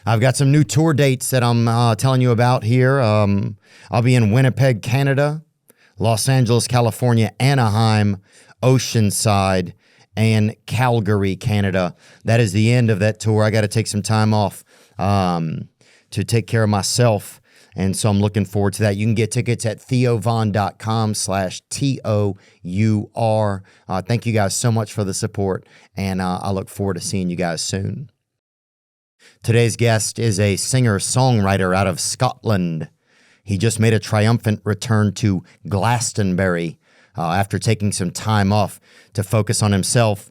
I've got some new tour dates that I'm telling you about here. I'll be in Winnipeg, Canada, Los Angeles, California, Anaheim, Oceanside, and Calgary, Canada. That is the end of that tour. I got to take some time off to take care of myself. And so I'm looking forward to that. You can get tickets at theovon.com/TOUR. Thank you guys so much for the support. And I look forward to seeing you guys soon. Today's guest is a singer-songwriter out of Scotland. He just made a triumphant return to Glastonbury after taking some time off to focus on himself.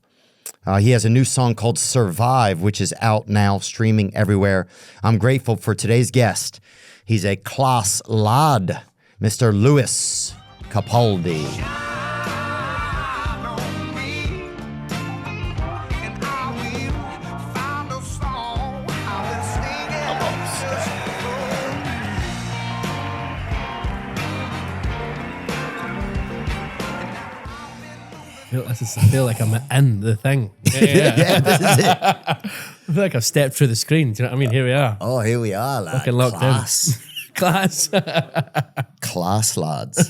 He has a new song called Survive, which is out now, streaming everywhere. I'm grateful for today's guest. He's a class lad, Mr. Lewis Capaldi. I feel like I'm in the thing. Yeah, this is it. I feel like I've stepped through the screen. Do you know what I mean? Here we are. Oh, here we are, lad. Fucking locked Class. in. Class. Class, lads.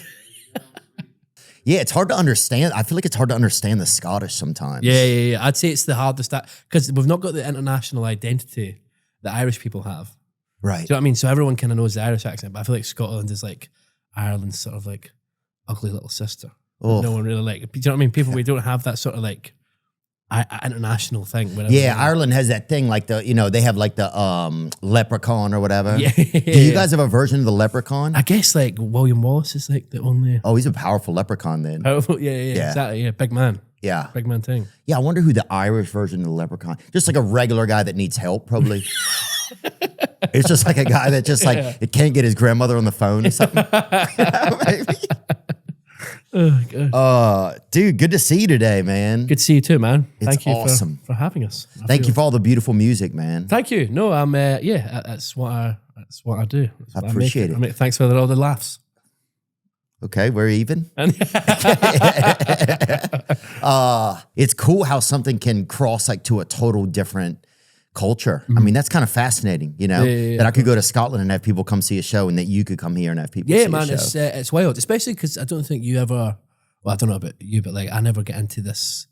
Yeah, it's hard to understand. I feel like it's hard to understand the Scottish sometimes. Yeah. I'd say it's the hardest, because we've not got the international identity that Irish people have. Right. Do you know what I mean? So everyone kind of knows the Irish accent, but I feel like Scotland is like Ireland's sort of like ugly little sister. Oh. No one really like. Do you know what I mean? People, we don't have that sort of like international thing. Yeah, Ireland has that thing like they have like the leprechaun or whatever. Yeah. Do you guys have a version of the leprechaun? I guess like William Wallace is like the only. Oh, he's a powerful leprechaun then. Powerful, yeah, exactly. Yeah, big man. Yeah. Big man thing. Yeah, I wonder who the Irish version of the leprechaun. Just like a regular guy that needs help, probably. It's just like a guy that just like it can't get his grandmother on the phone or something. Maybe. Oh, God. Dude, good to see you today, man. Good to see you too, man. It's Thank you awesome. for having us. Thank you for all the beautiful music, man. Thank you. No, that's what I do. That's I what appreciate it. Thanks for all the laughs. Okay, we're even. It's cool how something can cross like to a total different culture. I mean, that's kind of fascinating, that I could go to Scotland and have people come see a show and that you could come here and have people see a show. It's wild, especially because I don't think you ever, well, I don't know about you, but like I never get into this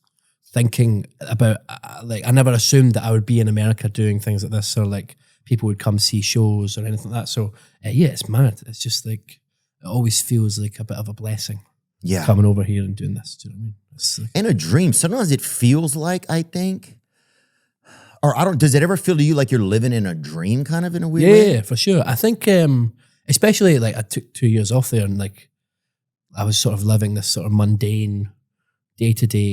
thinking about, like I never assumed that I would be in America doing things like this, or like people would come see shows or anything like that. So yeah, it's mad. It's just like, it always feels like a bit of a blessing. Yeah. Coming over here and doing this, do you know what I mean? It's like, and a dream. Sometimes it feels like, I think, or does it ever feel to you like you're living in a dream kind of in a weird way? Yeah, for sure. I think, especially like I took 2 years off there and like I was sort of living this sort of mundane day-to-day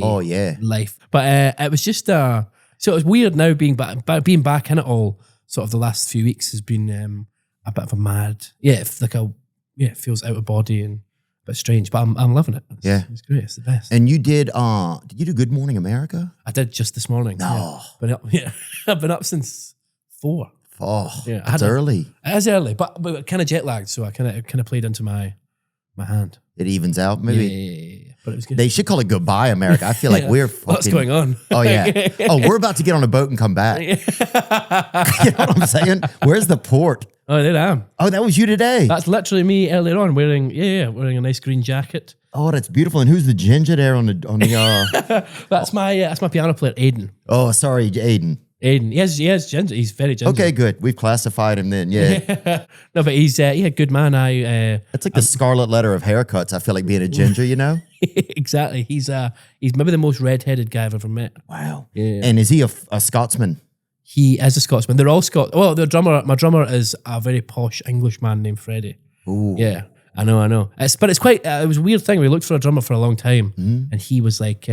life. But it was just, so it was weird now being back in it all. Sort of the last few weeks has been a bit of a mad, it feels out of body and a bit strange, but I'm loving it. It's great. It's the best. And you did you do Good Morning America? I did just this morning. No. I've been up since 4. Oh, it's early. It is early, but kind of jet lagged, so I kind of played into my hand. It evens out, maybe. Yeah. But it was good. They should call it Goodbye America. I feel like we're fucking... What's going on? Oh, yeah. Oh, we're about to get on a boat and come back. You know what I'm saying? Where's the port? Oh, there I am. Oh, that was you today. That's literally me earlier on wearing a nice green jacket. Oh, that's beautiful. And who's the ginger there on the That's my piano player, Aiden. Oh, sorry, Aiden. Aiden, he has ginger. He's very ginger. Okay, good. We've classified him then. Yeah. No, but he's good man. It's like the scarlet letter of haircuts. I feel like being a ginger, Exactly. He's maybe the most red-headed guy I've ever met. Wow. Yeah. And is he a Scotsman? He is a Scotsman. They're all Scots. Well, my drummer is a very posh Englishman named Freddie. Ooh. Yeah, I know. But it's quite. It was a weird thing. We looked for a drummer for a long time, and he was like,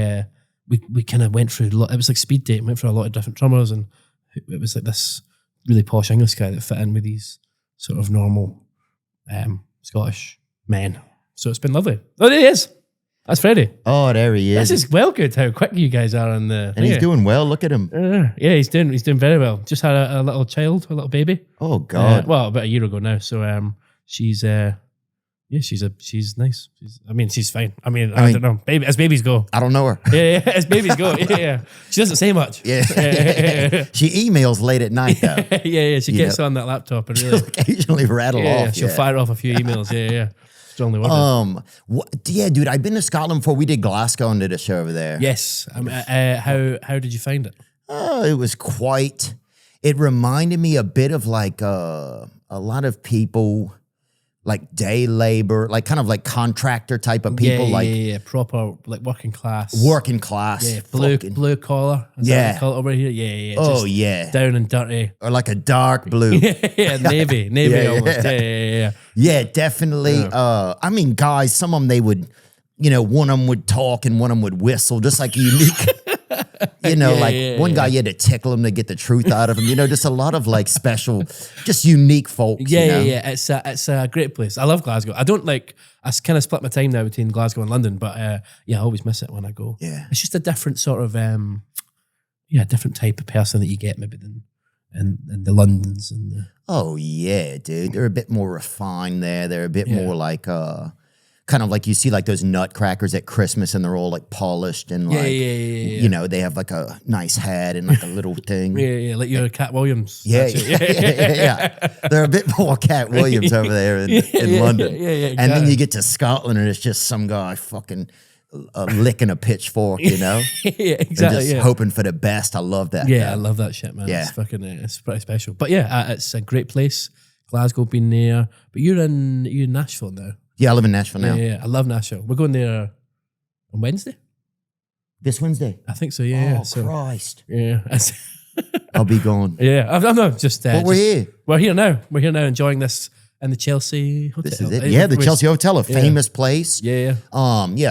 we kind of went through. It was like speed date. Went through a lot of different drummers, and it was like this really posh English guy that fit in with these sort of normal Scottish men. So it's been lovely. Oh, there he is. That's Freddie. Oh, there he is. This is well good how quick you guys are on the... And he's doing well. Look at him. Yeah, he's doing very well. Just had a little child, a little baby. Oh, God. Well, about a year ago now. So she's Yeah, she's nice. She's fine. I don't know. Baby, as babies go. I don't know her. Yeah, as babies go. Yeah. She doesn't say much. Yeah. She emails late at night though. Yeah. She gets on that laptop and really occasionally rattle off. She'll fire off a few emails. Yeah. Strongly worded. Yeah, dude, I've been to Scotland before. We did Glasgow and did a show over there. Yes. How did you find it? It was quite. It reminded me a bit of like a lot of people. Like day labor, like kind of like contractor type of people, proper like working class, blue collar, call it over here, yeah, down and dirty, or like a dark blue, navy almost, yeah, definitely. Yeah. Guys, some of them they would, one of them would talk and one of them would whistle, just like unique. One guy, you had to tickle him to get the truth out of him. Just a lot of like special, just unique folks. Yeah. It's a great place. I love Glasgow. I kind of split my time now between Glasgow and London, but I always miss it when I go. Yeah. It's just a different sort of, different type of person that you get maybe than the Londons and the. Oh yeah, dude. They're a bit more refined there. They're a bit more like, kind of like you see like those nutcrackers at Christmas and they're all like polished and like, they have like a nice hat and like a little thing. Yeah, like you're Cat Williams. Yeah. They're a bit more Cat Williams over there in London. Yeah, exactly. And then you get to Scotland and it's just some guy fucking licking a pitchfork, Yeah, exactly. Just hoping for the best. I love that. Yeah, I love that shit, man. Yeah. It's pretty special. But yeah, it's a great place. Glasgow, been there. But you're in Nashville now. Yeah, I live in Nashville now. Yeah, I love Nashville. We're going there on Wednesday. This Wednesday? I think so, yeah. Oh, Christ. Yeah. I'll be gone. Yeah, I'm not just... But we're here. We're here now. We're here now enjoying this in the Chelsea Hotel. This is it. Yeah, the Chelsea Hotel, a famous place. Yeah.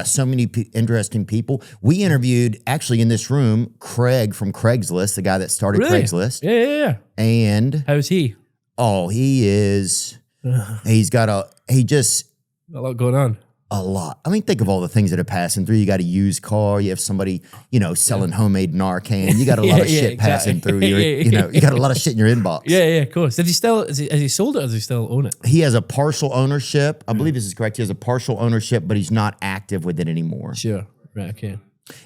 So many interesting people. We interviewed, actually in this room, Craig from Craigslist, the guy that started Craigslist. Yeah. And... How's he? Oh, he is... He's got a lot going on. A lot. Think of all the things that are passing through. You got a used car. You have somebody, selling homemade Narcan. You got a lot of shit passing through. You got a lot of shit in your inbox. Yeah, of course. Has he sold it or does he still own it? He has a partial ownership. I believe this is correct. He has a partial ownership, but he's not active with it anymore. Sure. Right, okay.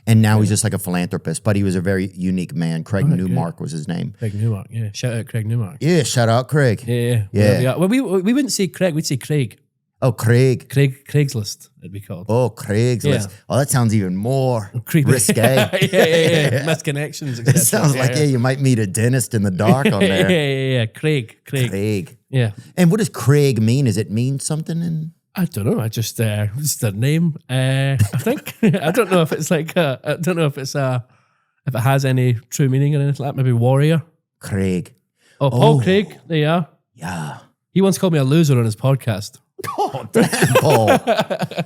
And now he's just like a philanthropist, but he was a very unique man. Craig Newmark was his name. Craig Newmark, yeah. Shout out Craig Newmark. Yeah, shout out Craig. Yeah. Well, we wouldn't say Craig, we'd say Craig. Oh, Craig. Craigslist, it'd be called. Oh, Craigslist. Yeah. Oh, that sounds even more creepy. Risque. Yeah. Misconnections, etc. It sounds like, you might meet a dentist in the dark on there. Yeah. Craig. Yeah. And what does Craig mean? Does it mean something? I don't know. Just a name. I think. I don't know if it's like, if it has any true meaning or anything like that. Maybe warrior. Craig. Oh, Paul Craig. There you are. Yeah. He once called me a loser on his podcast. Oh, damn, Paul.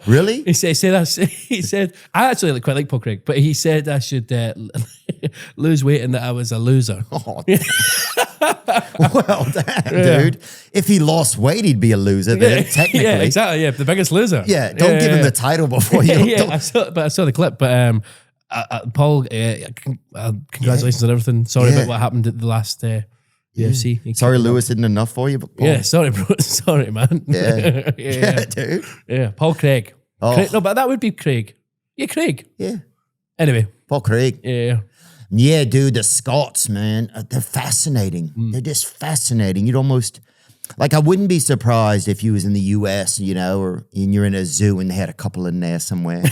Really? He said, I actually quite like Paul Craig, but he said I should lose weight and that I was a loser. Oh, well, damn, dude. If he lost weight, he'd be a loser then, technically. Yeah, exactly. Yeah, the biggest loser. Yeah, don't give him the title before you... I saw the clip, but Paul, congratulations on everything. Sorry about what happened at the last... UFC. Sorry, Lewis isn't enough for you. But Paul. Yeah, sorry, bro. Sorry, man. Yeah, dude. Yeah, Paul Craig. Oh. Craig. No, but that would be Craig. Yeah, Craig. Yeah. Anyway. Paul Craig. Yeah. Yeah, dude, the Scots, man, they're fascinating. They're just fascinating. You'd almost... I wouldn't be surprised if you was in the US, or you're in a zoo and they had a couple in there somewhere.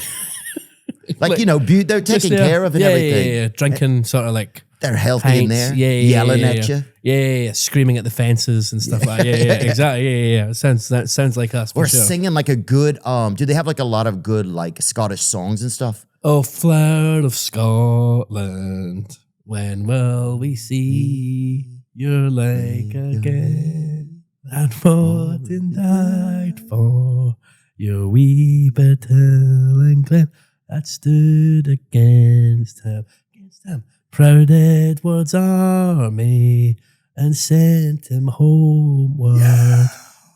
They're taking care of it and everything. Yeah. Drinking sort of like... They're healthy in there, yelling at you. Yeah, screaming at the fences and stuff like that. Yeah, exactly. Yeah. That sounds like us. Or singing like a good, do they have like a lot of good like Scottish songs and stuff? Oh, flower of Scotland, when will we see your lake again? And fought and died for your wee bit hill and glen that stood against him. Proud Edward's army and sent him homeward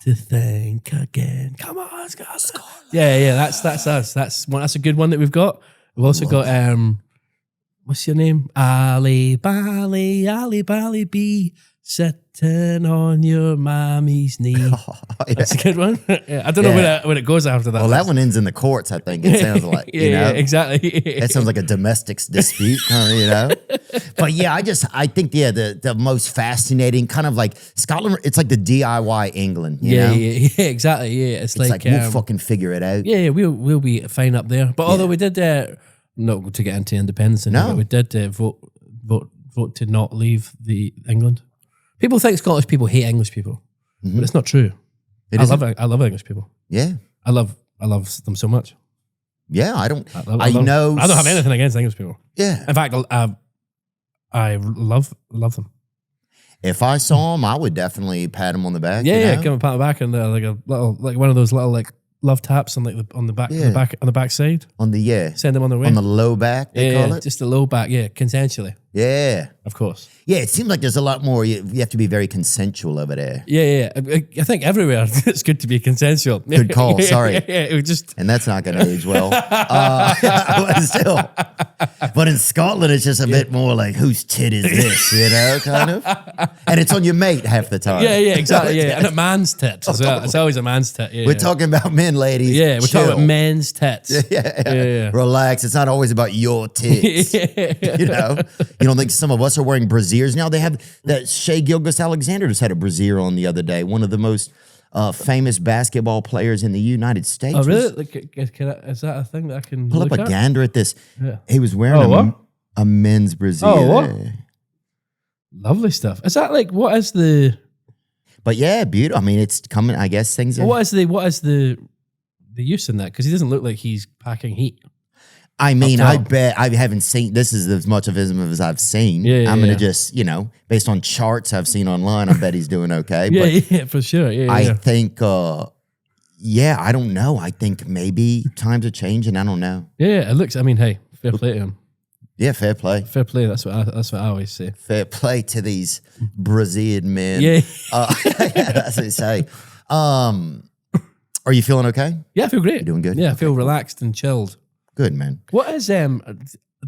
to think again. Come on, Scotland. Yeah, that's us. That's a good one that we've got. We've also got what's your name? Ali Bally Bee, Sitting on your mommy's knee. That's a good one. I don't know where it goes after that. Well, that one ends in the courts, I think. It sounds like, you know? Exactly. That sounds like a domestic dispute, kind of, you know? But yeah, I think, the most fascinating kind of like Scotland, it's like the DIY England, you know? Yeah, exactly. Yeah, it's like we'll fucking figure it out. Yeah, we'll be fine up there. But although we did, not to get into independence, but we did vote to not leave the England. People think Scottish people hate English people, but it's not true. I love English people. Yeah, I love them so much. Yeah, I don't have anything against English people. Yeah, in fact, I love them. If I saw them, I would definitely pat them on the back. Yeah, give them a pat on the back and like one of those little like love taps on like on the back side. Send them on their way on the low back. They call it just the low back. Yeah, consensually. Yeah, of course. Yeah, it seems like there's a lot more. You have to be very consensual over there. Yeah. I think everywhere it's good to be consensual. Good call. Sorry. And that's not going to age well. Still, but in Scotland, it's just a bit more like, whose tit is this? You know, kind of. And it's on your mate half the time. Yeah, exactly. Yeah, and a man's tit as well. It's always a man's tit. Yeah, we're talking about men, ladies. Yeah, we're talking about men's tits. Yeah. Relax. It's not always about your tits. You know. You don't think some of us are wearing brasiers now? They have that Shay Gilgus Alexander just had a brassiere on the other day. One of the most famous basketball players in the United States. Oh, really? Is that a thing that I can pull look up a at? gander at this? Yeah. He was wearing a men's brassiere. Oh, what? Lovely stuff. Is that like, what is the... But yeah, beautiful. I mean, it's coming, I guess things are... What is the use in that? Because he doesn't look like he's packing heat. I mean, I bet I haven't seen, this is as much of him as I've seen. I'm going to just, based on charts I've seen online, I bet he's doing okay. Yeah, for sure. I think, I don't know. I think maybe times are changing. I don't know. Yeah, it looks, I mean, hey, fair play to him. Yeah, fair play. Fair play. That's what I always say. Fair play to these Brazilian men. Yeah. That's what I say. Are you feeling okay? Yeah, I feel great. You're doing good? Yeah, I feel relaxed and chilled. Good, man. What is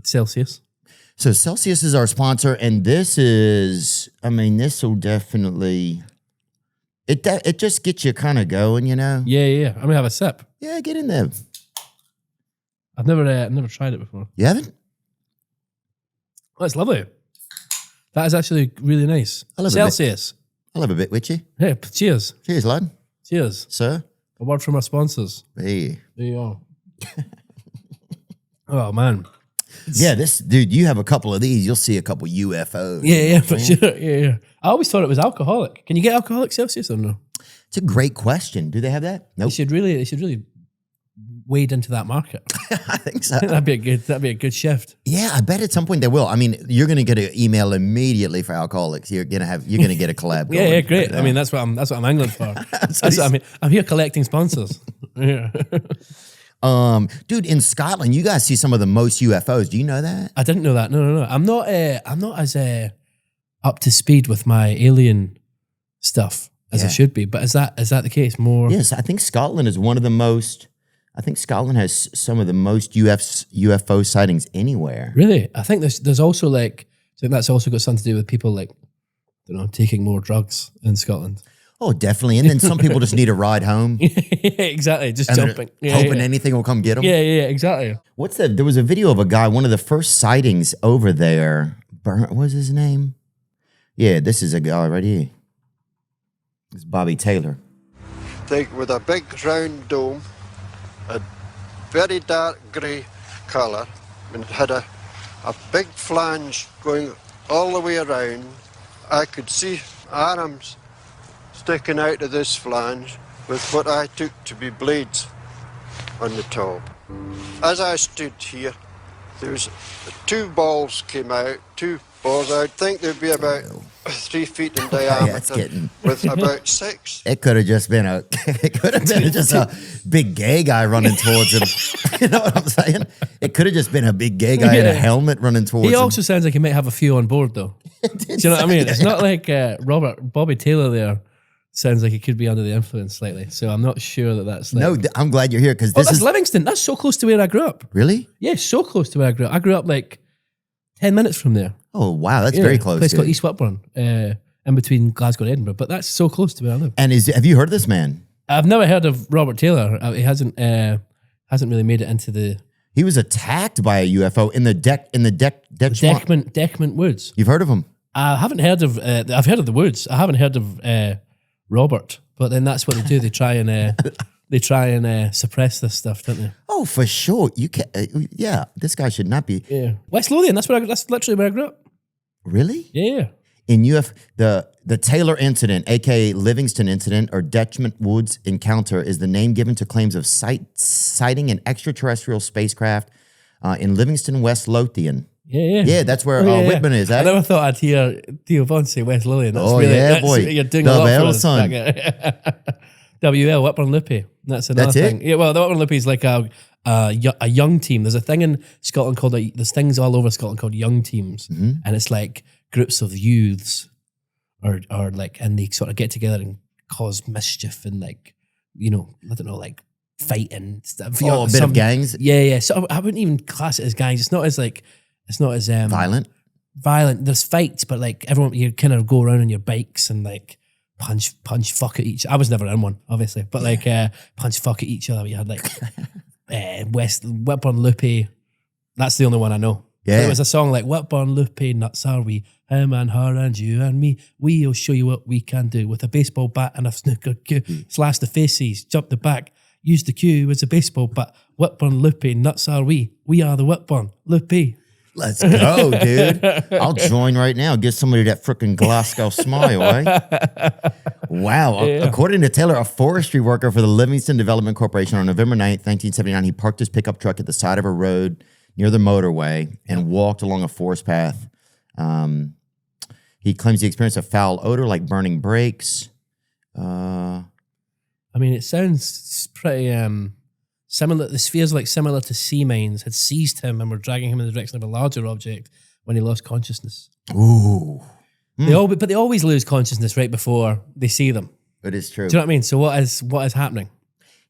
Celsius? So Celsius is our sponsor, and this will definitely, it just gets you kind of going, you know? Yeah. I'm going to have a sip. Yeah, get in there. I've never tried it before. You haven't? Oh, it's lovely. That is actually really nice. Celsius. I'll have a bit with you. Hey, cheers. Cheers, lad. Cheers. Sir. A word from our sponsors. Hey. There you go. Oh, man. Yeah, dude, you have a couple of these, you'll see a couple UFOs. Yeah, for sure. Yeah. I always thought it was alcoholic. Can you get alcoholic Celsius or no? It's a great question. Do they have that? No. Nope. They should really wade into that market. I think so. That'd be a good shift. Yeah, I bet at some point they will. I mean, you're going to get an email immediately for alcoholics. You're going to get a collab going. Yeah, great. I mean, that's what I'm angling for. That's what I mean. I'm here collecting sponsors. Yeah. Dude, in Scotland, you guys see some of the most UFOs. Do you know that? I didn't know that. No. I'm not as up to speed with my alien stuff as I should be. But is that the case? More? Yes, I think Scotland is one of the most. I think Scotland has some of the most UFO sightings anywhere. Really? I think there's also I think that's also got something to do with people taking more drugs in Scotland. Oh, definitely. And then some people just need a ride home. Exactly. Just jumping. Hoping anything will come get them. Yeah, exactly. There was a video of a guy, one of the first sightings over there. What was his name? Yeah, this is a guy right here. It's Bobby Taylor. With a big round dome, a very dark grey colour, and it had a big flange going all the way around. I could see arms sticking out of this flange with what I took to be blades on the top. As I stood here, there was two balls came out, I think they'd be about 3 feet in diameter with about 6. It could have just been a big gay guy running towards him. You know what I'm saying? It could have just been a big gay guy in a helmet running towards him. He also sounds like he might have a few on board though. Do you know what I mean? It's not like Bobby Taylor there. Sounds like he could be under the influence slightly. So I'm not sure that's like... No, I'm glad you're here because this is Livingston. That's so close to where I grew up. Really? Yeah, so close to where I grew up. I grew up 10 minutes from there. Oh, wow. That's very close. A place called East Whitburn. And in between Glasgow and Edinburgh, but that's so close to where I live. And have you heard of this man? I've never heard of Robert Taylor. He hasn't really made it into the. He was attacked by a UFO in the Deckment Woods. You've heard of him? I haven't heard of. I've heard of the Woods. I haven't heard of Robert. But then that's what they do. They try and suppress this stuff, don't they? Oh, for sure. You can. Yeah, this guy should not be. Yeah, West Lothian. That's literally where I grew up. Really? Yeah. In the Taylor Incident, aka Livingston Incident, or Deckment Woods Encounter, is the name given to claims of sighting an extraterrestrial spacecraft in Livingston, West Lothian. Yeah, that's where Whitman is. I never thought I'd hear Theo Von say West Lothian. Boy. You're doing a lot for us. WL, Whitburn Lippy. That's another thing. Yeah, well, the Whitburn Lippy is like a young team. There's a thing in Scotland called, there's things all over Scotland called young teams. Mm-hmm. And it's like groups of youths or like, and they sort of get together and cause mischief and like, I don't know, like fighting stuff. A bit of gangs? Yeah. So I wouldn't even class it as gangs. It's not as violent. There's fights, but like everyone, you kind of go around on your bikes and like punch, fuck at each. I was never in one, obviously, but like punch, fuck at each other. You had like Whitburn Loopy. That's the only one I know. Yeah, it was a song like Whitburn Loopy, nuts are we? Him and her and you and me. We'll show you what we can do with a baseball bat and a snooker cue. Slash the faces, jump the back. Use the cue as a baseball bat. Whitburn Loopy, nuts are we? We are the Whitburn Loopy. Let's go, dude. I'll join right now. Get somebody that freaking Glasgow smile, eh? Wow. Yeah. According to Taylor, a forestry worker for the Livingston Development Corporation, on November 9th, 1979, he parked his pickup truck at the side of a road near the motorway and walked along a forest path. He claims he experienced a foul odor like burning brakes. I mean, it sounds pretty similar. The spheres similar to sea mines had seized him and were dragging him in the direction of a larger object when he lost consciousness. Ooh. But they always lose consciousness right before they see them. It is true. Do you know what I mean? So what is happening?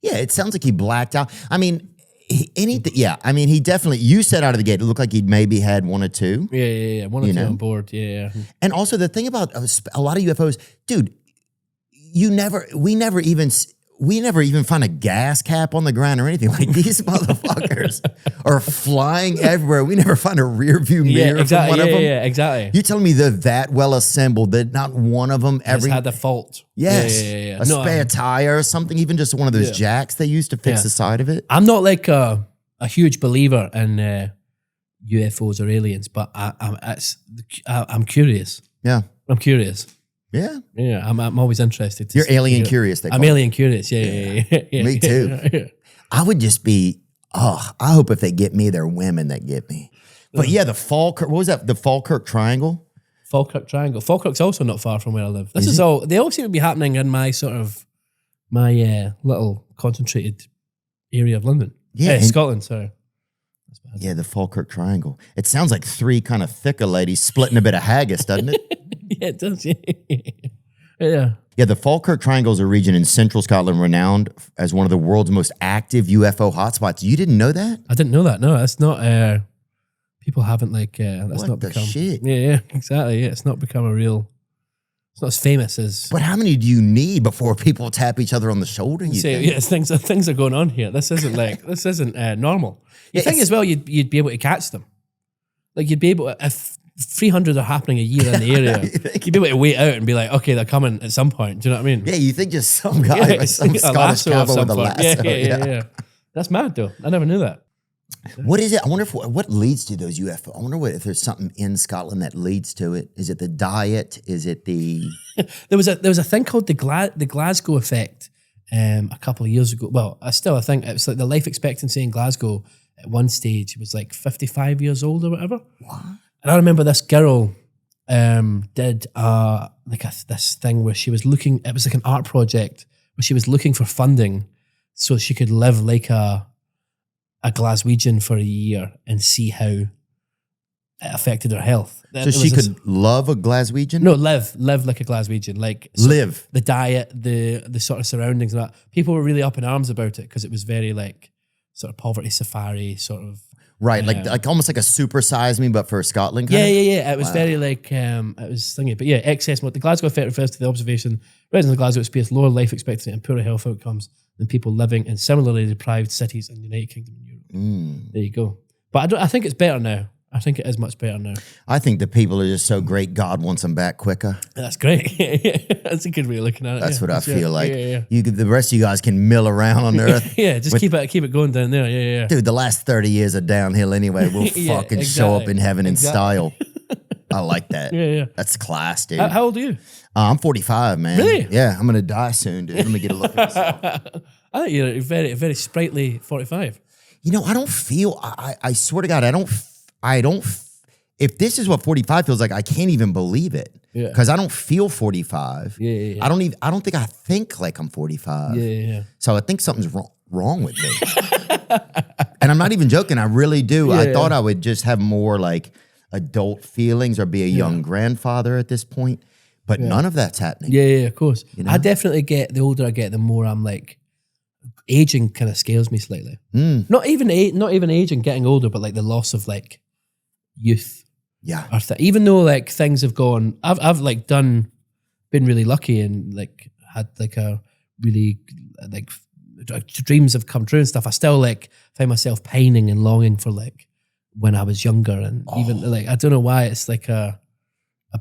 Yeah, it sounds like he blacked out. I mean, he definitely, you said out of the gate, it looked like he'd maybe had one or two. Yeah. One or two on board, yeah. And also the thing about a lot of UFOs, dude, we never even find a gas cap on the ground or anything. Like these motherfuckers are flying everywhere. We never find a rear view mirror from one of them. Yeah, exactly. You telling me they're that well assembled that not one of them ever had a fault? Yes. Yeah. A spare tire or something, even just one of those jacks they used to fix the side of it. I'm not like a huge believer in UFOs or aliens, but I'm curious. Yeah. I'm curious. Yeah. I'm always interested. You're alien curious. I'm alien curious. Yeah. Me too. I would just be. I hope if they get me, they're women that get me. But yeah, the Falkirk. What was that? The Falkirk Triangle. Falkirk Triangle. Falkirk's also not far from where I live. They all seem to be happening in my little concentrated area of London. Yeah, Scotland. Sorry. Yeah, the Falkirk Triangle. It sounds like three kind of thicker ladies splitting a bit of haggis, doesn't it? Yeah, it does. Yeah. Yeah, the Falkirk Triangle is a region in central Scotland renowned as one of the world's most active UFO hotspots. You didn't know that? I didn't know that. No, that's not. People haven't that's what not the become. Shit? Yeah, exactly. Yeah, it's not become a real. It's not as famous as. But how many do you need before people tap each other on the shoulder? Things are going on here. This isn't normal. You think as well you'd be able to catch them. Like you'd be able if 300 are happening a year in the area, you'd be able to wait out and be like, okay, they're coming at some point. Do you know what I mean? Yeah, you think just some guy, some Scottish cowboy with a lasso. Yeah. That's mad though. I never knew that. What is it? I wonder what leads to those UFO. I wonder if there's something in Scotland that leads to it. Is it the diet? Is it the? There was a thing called the Glasgow Effect a couple of years ago. Well, I think it was like the life expectancy in Glasgow at one stage was like 55 years old or whatever. What? And I remember this girl did this thing where she was looking. It was like an art project where she was looking for funding so she could live like a Glaswegian for a year and see how it affected her health. So she could love a Glaswegian? No, live like a Glaswegian. Like live. The diet, the sort of surroundings and that. People were really up in arms about it because it was very like sort of poverty safari sort of. Right, like almost like a supersize me, but for Scotland. Yeah. It was very like it was thingy, but yeah, excess. The Glasgow Effect refers to the observation residents of Glasgow experience lower life expectancy and poorer health outcomes than people living in similarly deprived cities in the United Kingdom and Europe. There you go. But I think it's better now. I think it is much better now. I think the people are just so great. God wants them back quicker. That's great. That's a good way of looking at it. That's what I feel like. The rest of you guys can mill around on the earth. Just keep it going down there. Yeah. Dude, the last 30 years are downhill anyway. We'll fucking show up in heaven in style. I like that. Yeah. That's class, dude. How old are you? I'm 45, man. Really? Yeah, I'm gonna die soon, dude. Let me get a look at this. I think you're a very, very sprightly 45. You know, I don't feel. I swear to God, I don't. If this is what 45 feels like, I can't even believe it. Yeah. Because I don't feel 45. Yeah. I don't think I think like I'm 45. Yeah. So I think something's wrong with me. And I'm not even joking. I really do. I thought I would just have more like adult feelings or be a young grandfather at this point. But none of that's happening. Yeah, of course. You know? I definitely get, the older I get, the more I'm like, aging kind of scares me slightly. Not even aging, getting older, but like the loss of like youth. Yeah. Even though like things have gone, I've like been really lucky and like had like a really like dreams have come true and stuff. I still like find myself pining and longing for like when I was younger, and even like I don't know why it's like a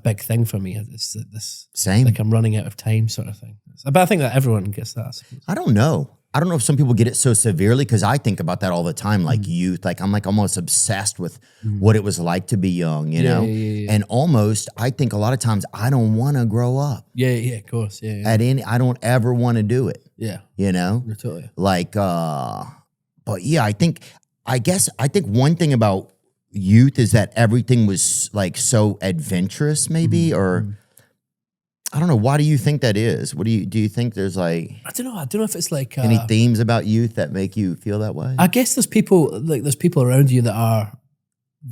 big thing for me. It's this same like I'm running out of time sort of thing. But I think that everyone gets that. I don't know if some people get it so severely, because I think about that all the time, like youth. Like I'm like almost obsessed with what it was like to be young, you know? Yeah. And almost, I think a lot of times I don't want to grow up. Yeah, of course. Yeah. I don't ever want to do it. Yeah. You know? Totally. Like, but yeah, I think one thing about youth is that everything was like so adventurous maybe, or I don't know. Why do you think that is? Do you think there's like, I don't know if it's like any themes about youth that make you feel that way? I guess there's people around you that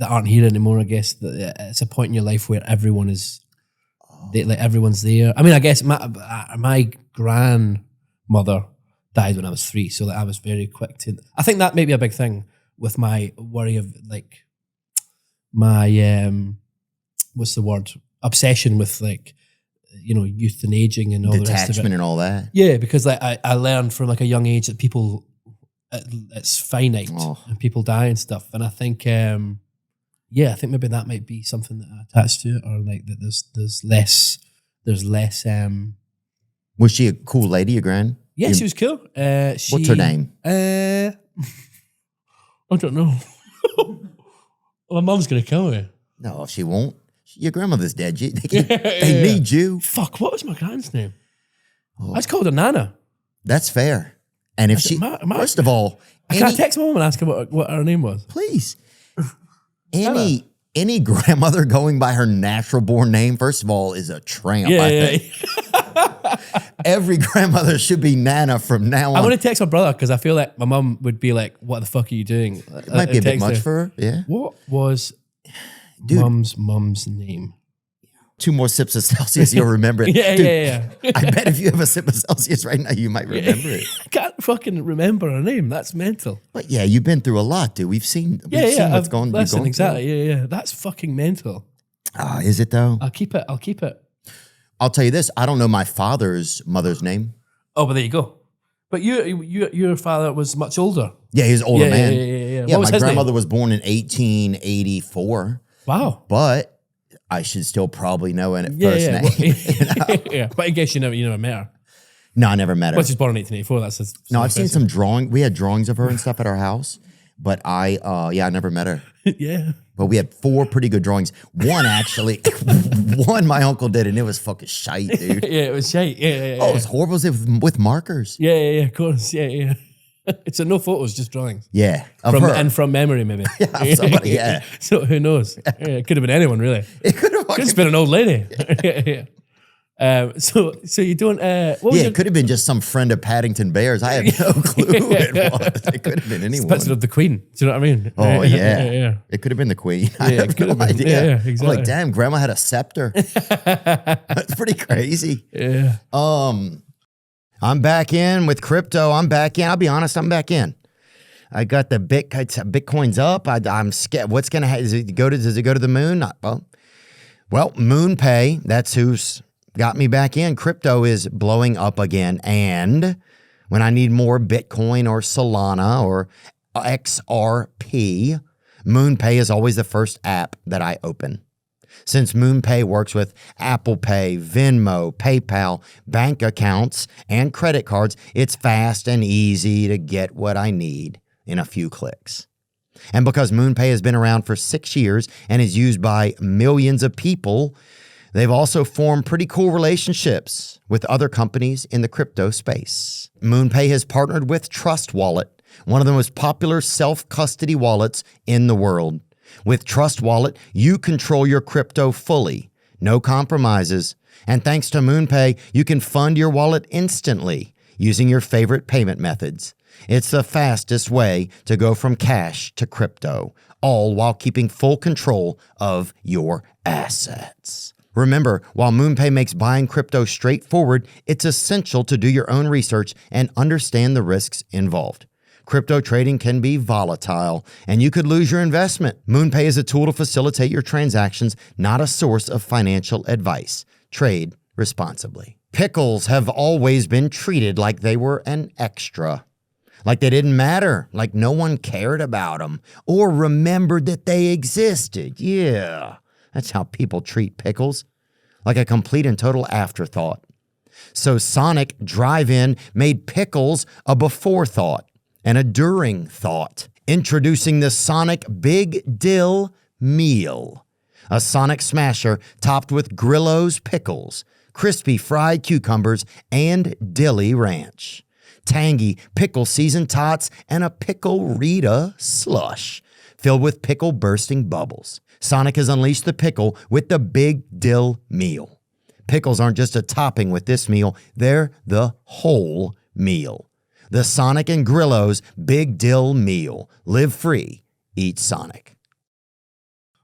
aren't here anymore. I guess that it's a point in your life where everyone is, like everyone's there. I mean, I guess my grandmother died when I was 3, so that I was very quick to. I think that may be a big thing with my worry of like my what's the word, obsession with like, you know, youth and aging and all the rest of it. Detachment and all that. Yeah, because like I learned from like a young age that people, it's finite and people die and stuff. And I think, I think maybe that might be something that I attach to it, or like that there's less. Was she a cool lady, your gran? Yeah, she was cool. What's her name? I don't know. My mum's gonna kill me. No, she won't. Your grandmother's dead. They need you. Fuck, what was my grand's name? I just called her Nana. That's fair. And if first of all, can I text my mum and ask her what her name was? Please. Any grandmother going by her natural born name, first of all, is a tramp, I think. Every grandmother should be Nana from now on. I want to text my brother because I feel like my mum would be like, what the fuck are you doing? It might be a bit much for her, yeah. What was mum's name? 2 more sips of Celsius, you'll remember it. Yeah. I bet if you have a sip of Celsius right now, you might remember it. I can't fucking remember her name. That's mental. But yeah, you've been through a lot, dude. We've seen what's going on. Listen, exactly. Yeah. That's fucking mental. Is it though? I'll keep it. I'll tell you this. I don't know my mother's name. Oh, but there you go. But your father was much older. Yeah, he's an older man. Yeah, my grandmother was born in 1884. Wow. But I should still probably know it first name. Well, yeah, but I guess you never met her. No, I never met her. Well, she's born in 1884. No, I've seen some drawing. We had drawings of her and stuff at our house, but I never met her. Yeah. But we had 4 pretty good drawings. One actually, my uncle did, and it was fucking shite, dude. Yeah, it was shite. Yeah. Oh, it was horrible. It was with markers. Yeah, of course. Yeah. It's no photos, just drawings. Yeah, of her. And from memory, maybe. Somebody, yeah. So who knows? It could have been anyone, really. It could have been an old lady. So you don't. It could have been just some friend of Paddington Bear's. I have no clue who it was. It could have been anyone. It's of the Queen. Do you know what I mean? Oh yeah. It could have been the Queen. I have no idea. Yeah, exactly. I'm like, damn, Grandma had a scepter. That's pretty crazy. Yeah. I'm back in with crypto. I'm back in. I'll be honest, I'm back in. I got the Bitcoin's up. I'm scared. What's going to happen? Does it go to the moon? Well, Moonpay, that's who's got me back in. Crypto is blowing up again. And when I need more Bitcoin or Solana or XRP, Moonpay is always the first app that I open. Since Moonpay works with Apple Pay, Venmo, PayPal, bank accounts, and credit cards, it's fast and easy to get what I need in a few clicks. And because Moonpay has been around for 6 years and is used by millions of people, they've also formed pretty cool relationships with other companies in the crypto space. Moonpay has partnered with Trust Wallet, one of the most popular self-custody wallets in the world. With Trust Wallet, you control your crypto fully, no compromises. And thanks to Moonpay, you can fund your wallet instantly using your favorite payment methods. It's the fastest way to go from cash to crypto, all while keeping full control of your assets. Remember, while Moonpay makes buying crypto straightforward, it's essential to do your own research and understand the risks involved. Crypto trading can be volatile, and you could lose your investment. Moonpay is a tool to facilitate your transactions, not a source of financial advice. Trade responsibly. Pickles have always been treated like they were an extra, like they didn't matter, like no one cared about them or remembered that they existed. Yeah, that's how people treat pickles, like a complete and total afterthought. So Sonic Drive-In made pickles a before thought and a during thought, introducing the Sonic Big Dill Meal, a Sonic smasher topped with Grillo's pickles, crispy fried cucumbers, and dilly ranch, tangy pickle seasoned tots, and a pickle Rita slush filled with pickle bursting bubbles. Sonic has unleashed the pickle with the Big Dill Meal. Pickles aren't just a topping with this meal, they're the whole meal. The Sonic and Grillo's Big Dill Meal. Live free. Eat Sonic.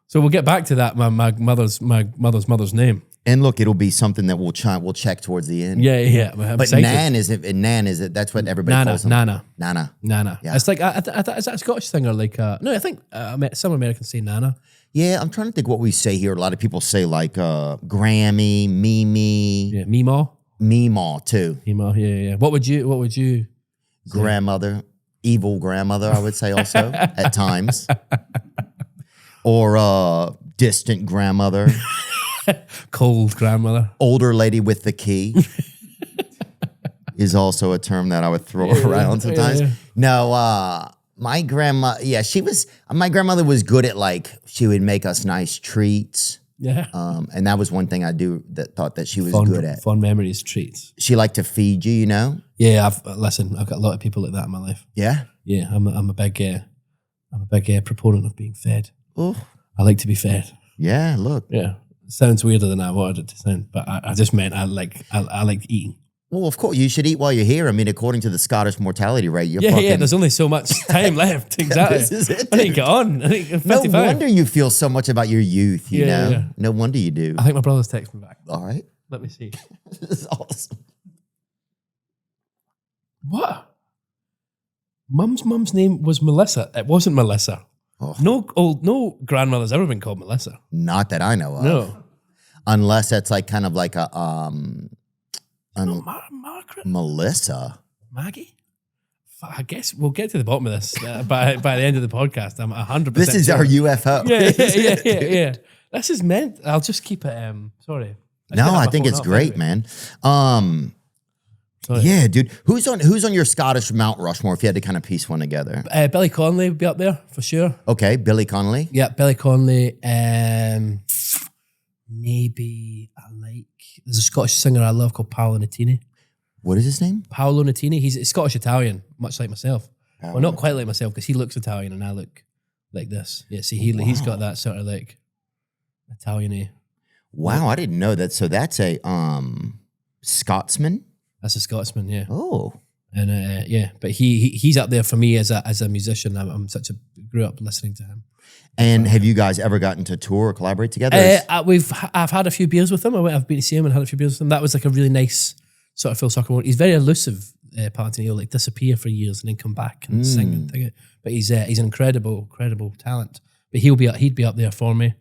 So we'll get back to that. My mother's name. And look, it'll be something that we'll check towards the end. Yeah. But Nan is it? That's what everybody calls them. Nana. Yeah. It's like is that a Scottish thing or like? No, I think some Americans say Nana. Yeah, I'm trying to think what we say here. A lot of people say like Grammy, Mimi. Yeah, Meemaw. Meemaw too. Meemaw. Yeah. What would you? Grandmother, evil grandmother, I would say also at times. Or distant grandmother. Cold grandmother. Older lady with the key is also a term that I would throw around sometimes. Yeah. No, my grandma, my grandmother was good at like, she would make us nice treats. Yeah. And that was one thing I thought that she was good at. Fond memories, treats. She liked to feed you, you know? Yeah, I've got a lot of people like that in my life. Yeah? Yeah, I'm a big proponent of being fed. Oh. I like to be fed. Yeah, look. Yeah. It sounds weirder than I wanted it to sound, but I just meant I like eating. Well, of course, you should eat while you're here. I mean, according to the Scottish mortality rate, you're there's only so much time left. Exactly. This is it. I need to get on. I think 55. No wonder you feel so much about your youth, you know? Yeah. No wonder you do. I think my brother's texted me back. All right. Let me see. This is awesome. What? Mum's name was Melissa. It wasn't Melissa. Oh. No grandmother's ever been called Melissa. Not that I know of. No. Unless that's like kind of like a Margaret? Melissa. Maggie? I guess we'll get to the bottom of this by the end of the podcast. I'm 100%. This is our UFO. Yeah. This is meant. I'll just keep it. Sorry. I think it's great, man. Sorry. Yeah, dude. Who's on your Scottish Mount Rushmore if you had to kind of piece one together? Billy Connolly would be up there for sure. Okay, Billy Connolly. Yeah, Billy Connolly. Maybe there's a Scottish singer I love called Paolo Nutini. What is his name? Paolo Nutini. He's Scottish Italian, much like myself. Well, not quite like myself because he looks Italian and I look like this. Yeah, see, he's got that sort of like Italian-y. Wow, I didn't know that. So that's a Scotsman? That's a Scotsman, yeah. Oh. And but he's up there for me as a musician. Grew up listening to him. And have you guys ever gotten to tour or collaborate together? I've had a few beers with him. I've been to see him and had a few beers with him. That was like a really nice sort of Phil Soccer moment. He's very elusive, parts, and he'll like disappear for years and then come back and sing and thing. But he's an incredible talent. But he'd be up there for me.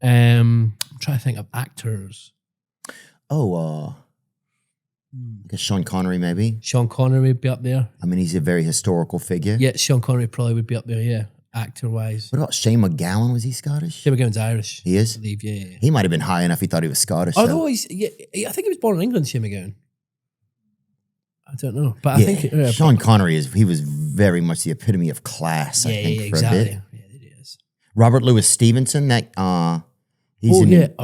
I'm trying to think of actors. I guess Sean Connery maybe. Sean Connery would be up there. I mean, he's a very historical figure. Yeah, Sean Connery probably would be up there, yeah, actor-wise. What about Shane McGowan? Was he Scottish? Shane McGowan's Irish. He is? I believe, yeah. He might have been high enough he thought he was Scottish. Oh, no, I think he was born in England, Shane McGowan. I don't know. But I think... Sean Connery, he was very much the epitome of class, I think, for exactly. a bit. Yeah, it is. Robert Louis Stevenson, or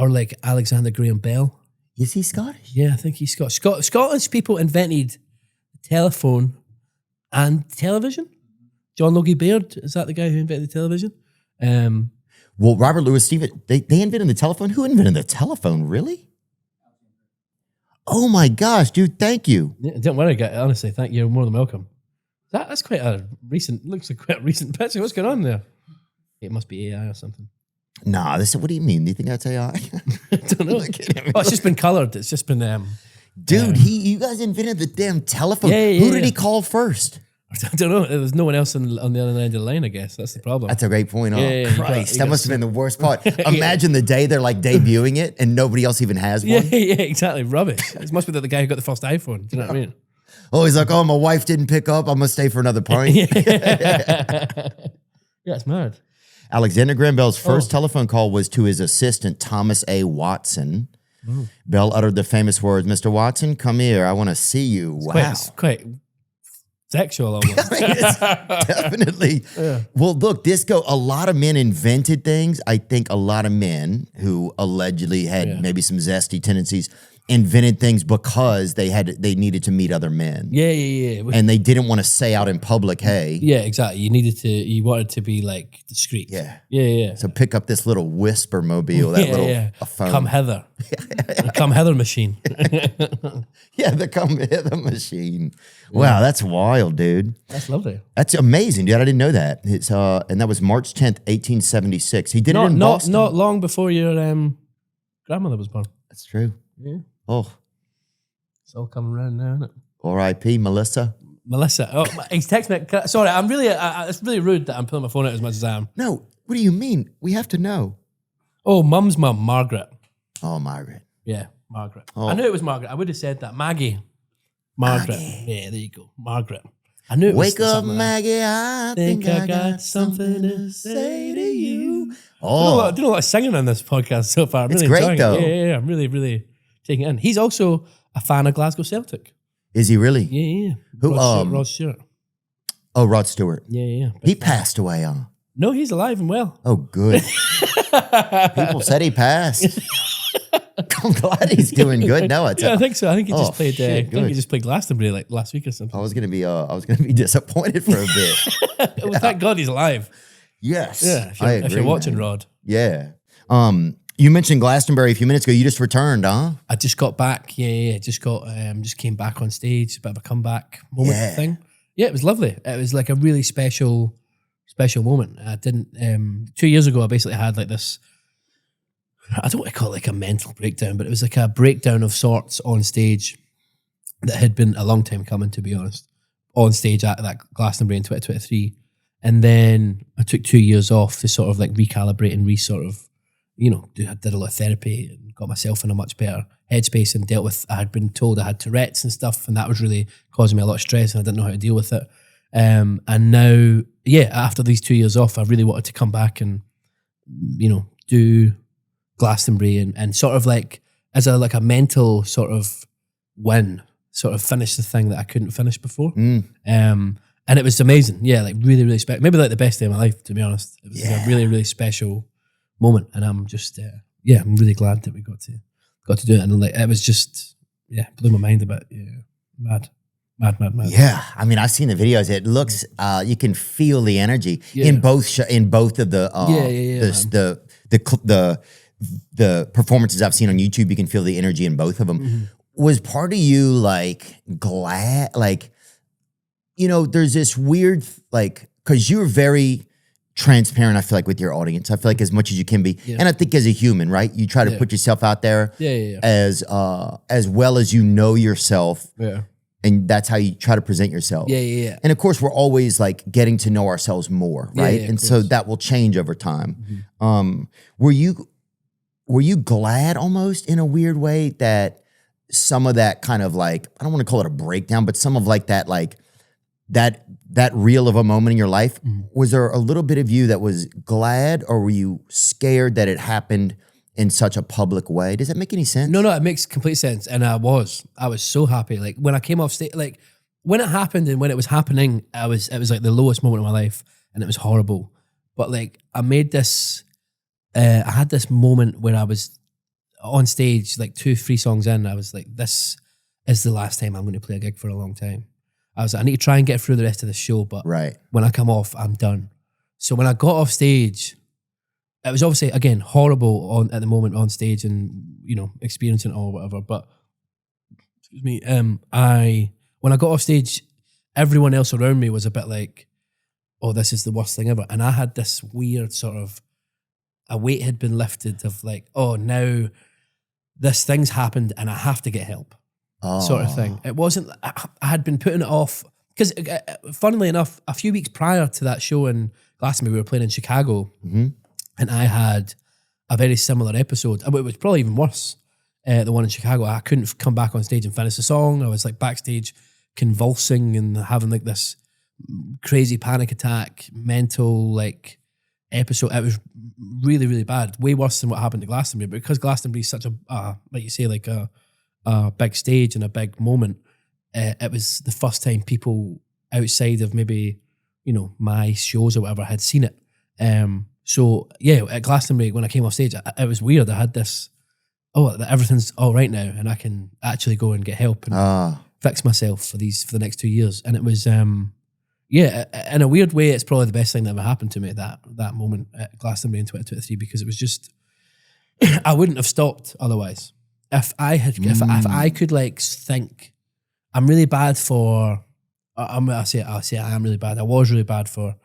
like Alexander Graham Bell. Is he Scottish? Yeah, I think he's Scottish. Scotland's people invented the telephone and television. John Logie Baird, is that the guy who invented the television? Well, Robert Louis Stevenson, they invented the telephone? Who invented the telephone, really? Oh my gosh, dude, thank you. Yeah, don't worry, guy. Honestly, thank you. You're more than welcome. That's quite a recent, looks like quite a recent picture. What's going on there? It must be AI or something. Nah, what do you mean? Do you think that's AI? I don't know. It's just been coloured. It's just been... Dude, you guys invented the damn telephone. Yeah, Who did he call first? I don't know. There was no one else on the other end of the line, I guess. That's the problem. That's a great point. Yeah, Christ, that must have been the worst part. Imagine the day they're like debuting it and nobody else even has one. Yeah, exactly. Rubbish. It must be the guy who got the first iPhone. Do you know what I mean? Oh, he's like, oh, my wife didn't pick up. I'm going to stay for another pint. Yeah, it's mad. Alexander Graham Bell's first telephone call was to his assistant, Thomas A. Watson. Oh. Bell uttered the famous words, "Mr. Watson, come here. I want to see you." Wow. It's quite sexual almost. It's definitely. Yeah. Well, look, a lot of men invented things. I think a lot of men who allegedly had maybe some zesty tendencies invented things because they needed to meet other men. Yeah. And they didn't want to say out in public, hey. Yeah, exactly. You wanted to be like discreet. Yeah. So pick up this little whisper mobile, a phone. Come hither. The come hither machine. The come hither machine. Wow, that's wild, dude. That's lovely. That's amazing, dude. I didn't know that. It's and that was March 10th, 1876. He did it in Boston. Not long before your grandmother was born. That's true. Yeah. Oh. It's all coming around now, isn't it? R.I.P. Melissa. Oh, he's texting me. Sorry, I'm really, it's really rude that I'm pulling my phone out as much as I am. No, what do you mean? We have to know. Oh, Mum's mum, Margaret. Oh, Margaret. Yeah, Margaret. Oh. I knew it was Margaret. I would have said that. Maggie. Margaret. Yeah, there you go. Margaret. I knew it was. Wake up, Maggie. I think I got something to say to you. Oh. I did a lot of singing on this podcast so far. I'm really great, enjoying though. it. Yeah. I'm really, really taking it in. He's also a fan of Glasgow Celtic. Is he really? Yeah. Who? Rod Stewart. Oh, Rod Stewart. Yeah. He passed away, huh? No, he's alive and well. Oh, good. People said he passed. I'm glad he's doing good. No, I think so. I think he just played. I think he just played Glastonbury like last week or something. I was gonna be disappointed for a bit. Well, thank God he's alive. Yes. Yeah. If you're watching, Rod. Yeah. You mentioned Glastonbury a few minutes ago. You just returned, huh? I just got back. Yeah. Just came back on stage. A bit of a comeback moment thing. Yeah, it was lovely. It was like a really special moment. I didn't. 2 years ago, I basically had like this. I don't want to call it like a mental breakdown, but it was like a breakdown of sorts on stage that had been a long time coming, to be honest. On stage at that Glastonbury in 2023. And then I took 2 years off to sort of like recalibrate and I did a lot of therapy and got myself in a much better headspace and dealt with, I had been told I had Tourette's and stuff, and that was really causing me a lot of stress and I didn't know how to deal with it. And now, after these 2 years off, I really wanted to come back and, do Glastonbury and sort of like as a mental sort of win, sort of finish the thing that I couldn't finish before. And it was amazing. Yeah, like really, really special. Maybe like the best day of my life, to be honest. It was like a really, really special moment. And I'm just, I'm really glad that we got to do it. And like, it was just, blew my mind a bit. Yeah, mad. Yeah, I mean, I've seen the videos. It looks, you can feel the energy in both of the performances I've seen on YouTube. You can feel the energy in both of them. Mm-hmm. Was part of you like glad, like, there's this weird, like, because you're very transparent, I feel like, with your audience. I feel like as much as you can be. Yeah. And I think as a human, right? You try to put yourself out there as well as you know yourself. Yeah. and that's how you try to present yourself. Yeah. And of course, we're always like getting to know ourselves more, right? Yeah, and so that will change over time. Were you glad almost in a weird way that some of that kind of like, I don't want to call it a breakdown, but some of like that, like that real of a moment in your life, was there a little bit of you that was glad, or were you scared that it happened in such a public way? Does that make any sense? No, it makes complete sense. And I was so happy. Like when I came off stage, like when it happened and when it was happening, it was like the lowest moment of my life and it was horrible. But like I made this, I had this moment where I was on stage, like 2-3 songs in, I was like, this is the last time I'm going to play a gig for a long time. I was like, I need to try and get through the rest of the show, but when I come off, I'm done. So when I got off stage, it was obviously, again, horrible at the moment on stage and, you know, experiencing it all or whatever. But, excuse me, when I got off stage, everyone else around me was a bit like, oh, this is the worst thing ever. And I had this weird sort of, a weight had been lifted of like, oh, now this thing's happened and I have to get help. Sort of thing. It wasn't, I had been putting it off, because funnily enough, a few weeks prior to that show in Glasgow, we were playing in Chicago, and I had a very similar episode. It was probably even worse, the one in Chicago. I couldn't come back on stage and finish the song. I was like backstage convulsing and having like this crazy panic attack, mental like episode. It was really, really bad. Way worse than what happened to Glastonbury, but because Glastonbury is such a, like you say, like a big stage and a big moment, it was the first time people outside of maybe, you know, my shows or whatever had seen it. So yeah, at Glastonbury, when I came off stage, it was weird. I had this, everything's all right now and I can actually go and get help and fix myself for the next 2 years. And it was, in a weird way, it's probably the best thing that ever happened to me, that moment at Glastonbury in 2023, because it was just, I wouldn't have stopped otherwise. If I could like think, I'm really bad for, I'll say I am really bad. I was really bad for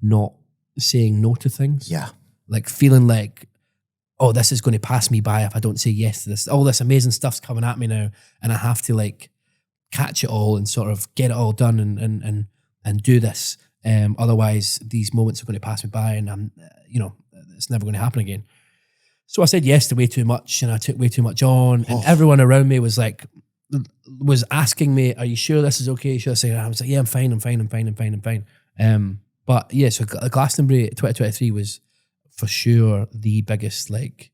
not saying no to things. Yeah. Like feeling like, oh, this is going to pass me by if I don't say yes to this. All this amazing stuff's coming at me now and I have to like catch it all and sort of get it all done and do this. Otherwise these moments are going to pass me by and I'm, it's never going to happen again. So I said yes to way too much and I took way too much on and everyone around me was asking me, are you sure this is okay? Should I say, I was like, yeah, I'm fine. But yeah, so Glastonbury 2023 was for sure the biggest, really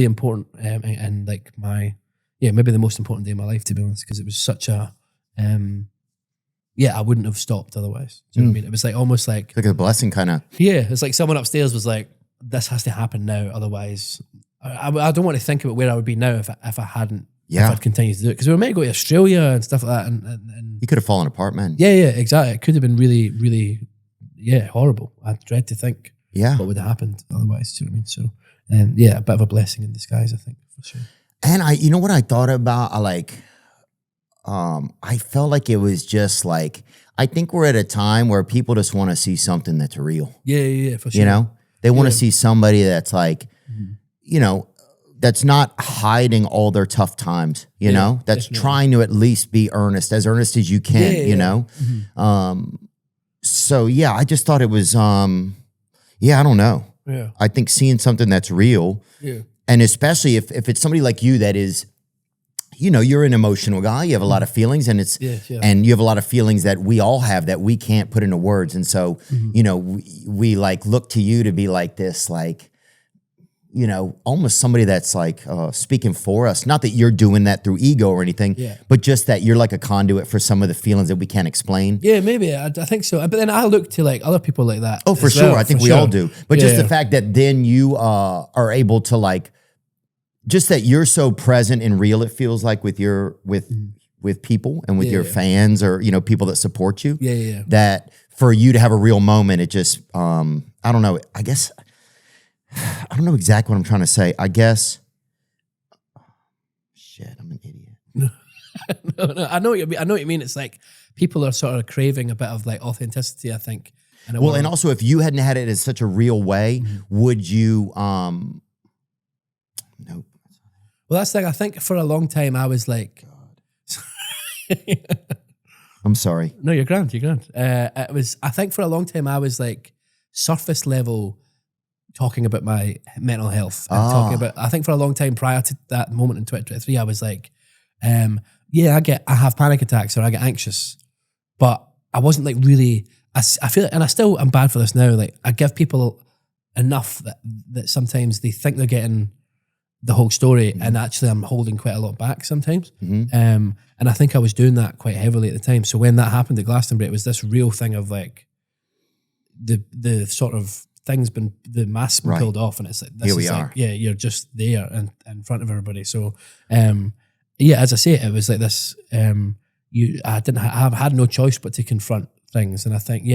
important and like maybe the most important day of my life, to be honest, because it was such a, I wouldn't have stopped otherwise. Do you know what I mean? It was like almost like a blessing kind of. Yeah, it's like someone upstairs was like, this has to happen now, otherwise I don't want to think about where I would be now if I hadn't, if I'd continued to do it. Because we were meant to go to Australia and stuff like that. And you could have fallen apart, man. Yeah, exactly. It could have been really, really, horrible. I dread to think what would have happened otherwise. Do you know what I mean? So, a bit of a blessing in disguise, I think, for sure. And you know what I thought about? I felt like it was just like, I think we're at a time where people just want to see something that's real. Yeah, for sure. You know? They want to see somebody that's like, that's not hiding all their tough times, you know? That's definitely trying to at least be earnest as you can, you know? So, I just thought it was, I don't know. Yeah. I think seeing something that's real, and especially if it's somebody like you that is, you're an emotional guy. You have a lot of feelings, and and you have a lot of feelings that we all have that we can't put into words. And so, we like look to you to be like this, like, almost somebody that's like speaking for us. Not that you're doing that through ego or anything, but just that you're like a conduit for some of the feelings that we can't explain. Yeah, maybe. I think so. But then I look to like other people like that. Oh, for sure. I think we all do. But just the fact that then you are able to like, just that you're so present and real, it feels like with people and with your fans or, people that support you. Yeah. That for you to have a real moment, it just, I don't know. I guess, I don't know exactly what I'm trying to say. I guess, I'm an idiot. No, I know what you mean. I know what you mean. It's like people are sort of craving a bit of like authenticity, I think. And also if you hadn't had it in such a real way, would you, nope. Well, Well, that's like, I think for a long time I was like, I'm sorry. No, you're grand. I think for a long time I was like surface level talking about my mental health and talking about, I think for a long time prior to that moment in 2023, I was like, I have panic attacks or I get anxious, but I wasn't like really, I feel, and I'm bad for this now. Like I give people enough that sometimes they think they're getting the whole story, and actually I'm holding quite a lot back sometimes. And I think I was doing that quite heavily at the time. So when that happened at Glastonbury, it was this real thing of like the sort of thing's been, the mask's been pulled off, and it's like, this Here we are. Like, you're just there and in front of everybody. So as I say, it was like this. I've had no choice but to confront things, and I think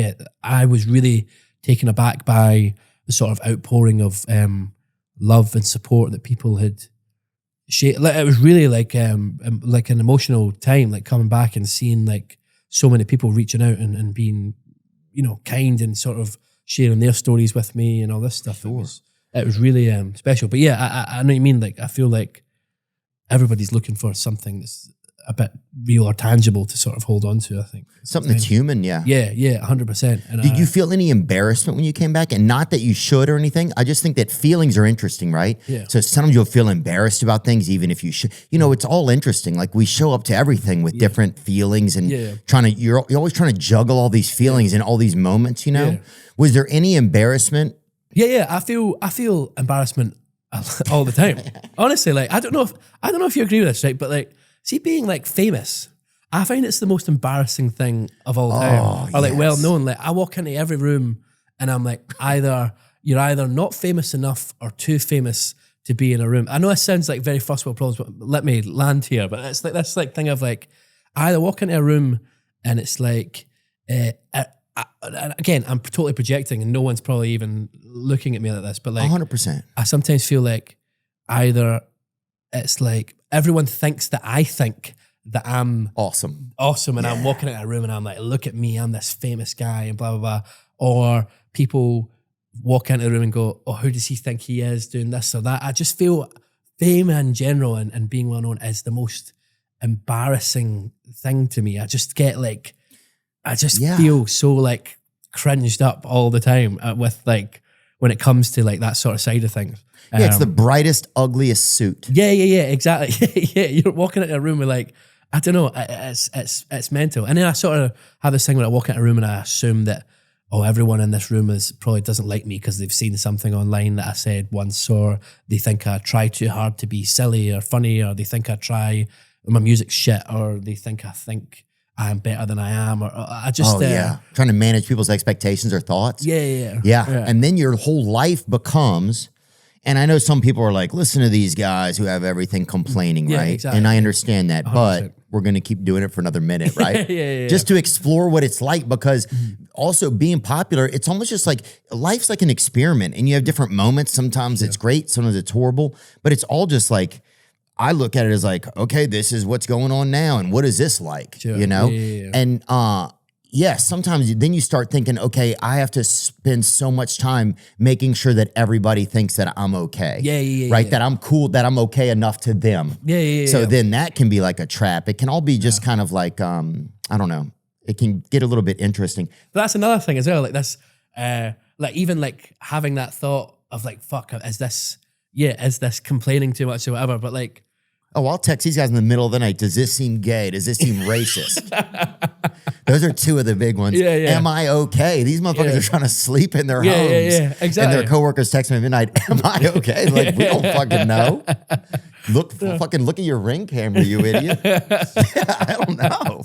I was really taken aback by the sort of outpouring of love and support that people had shared. Like, it was really like an emotional time, like coming back and seeing like so many people reaching out and being, kind and sort of sharing their stories with me and all this stuff. Sure. It was really special. But I know what you mean. Like, I feel like everybody's looking for something that's a bit real or tangible to sort of hold on to, I think. Something that's human, yeah. Yeah, 100%. Did you feel any embarrassment when you came back? And not that you should or anything. I just think that feelings are interesting, right? Yeah. So sometimes you'll feel embarrassed about things, even if you should. It's all interesting. Like, we show up to everything with different feelings and you're always trying to juggle all these feelings in all these moments, Yeah. Was there any embarrassment? Yeah. I feel embarrassment all the time. Honestly, like, I don't know if you agree with this, right? But like, see, being like famous, I find it's the most embarrassing thing of all time. Or like well known. Like, I walk into every room and I'm like, you're either not famous enough or too famous to be in a room. I know it sounds like very first world problems, but let me land here. But it's like this like thing of like, I either walk into a room and it's like, again, I'm totally projecting and no one's probably even looking at me like this, but like 100%. I sometimes feel like either it's like everyone thinks that I think that I'm awesome and I'm walking out of a room and I'm like, look at me, I'm this famous guy and blah, blah, blah. Or people walk into the room and go, oh, who does he think he is doing this or that? I just feel fame in general and being well known is the most embarrassing thing to me. I just get like, feel so like cringed up all the time with like, when it comes to like that sort of side of things. Yeah, it's the brightest, ugliest suit. Yeah, exactly. You're walking into a room with like, I don't know, it's mental. And then I sort of have this thing when I walk into a room and I assume that, everyone in this room probably doesn't like me because they've seen something online that I said once, or they think I try too hard to be silly or funny, or they think my music's shit, or they think I'm better than I am, or I just... trying to manage people's expectations or thoughts. Yeah. And then your whole life becomes... And I know some people are like, listen to these guys who have everything complaining, right? Exactly. And I understand that, 100%. But we're going to keep doing it for another minute, right? Just to explore what it's like, because also being popular, it's almost just like, life's like an experiment, and you have different moments. Sometimes it's great, sometimes it's horrible, but it's all just like, I look at it as like, okay, this is what's going on now, and what is this like, And sometimes then you start thinking, okay, I have to spend so much time making sure that everybody thinks that I'm okay. Right? That I'm cool, that I'm okay enough to them. So then that can be like a trap. It can all be just kind of like, I don't know. It can get a little bit interesting. But that's another thing as well. Like this, like even like having that thought of like, fuck, is this complaining too much or whatever? But like, I'll text these guys in the middle of the night. Does this seem gay? Does this seem racist? Those are two of the big ones. Am I okay? These motherfuckers are trying to sleep in their homes. Exactly. And their coworkers text me at midnight, am I okay? Like, we don't fucking know. Fucking look at your ring camera, you idiot. I don't know.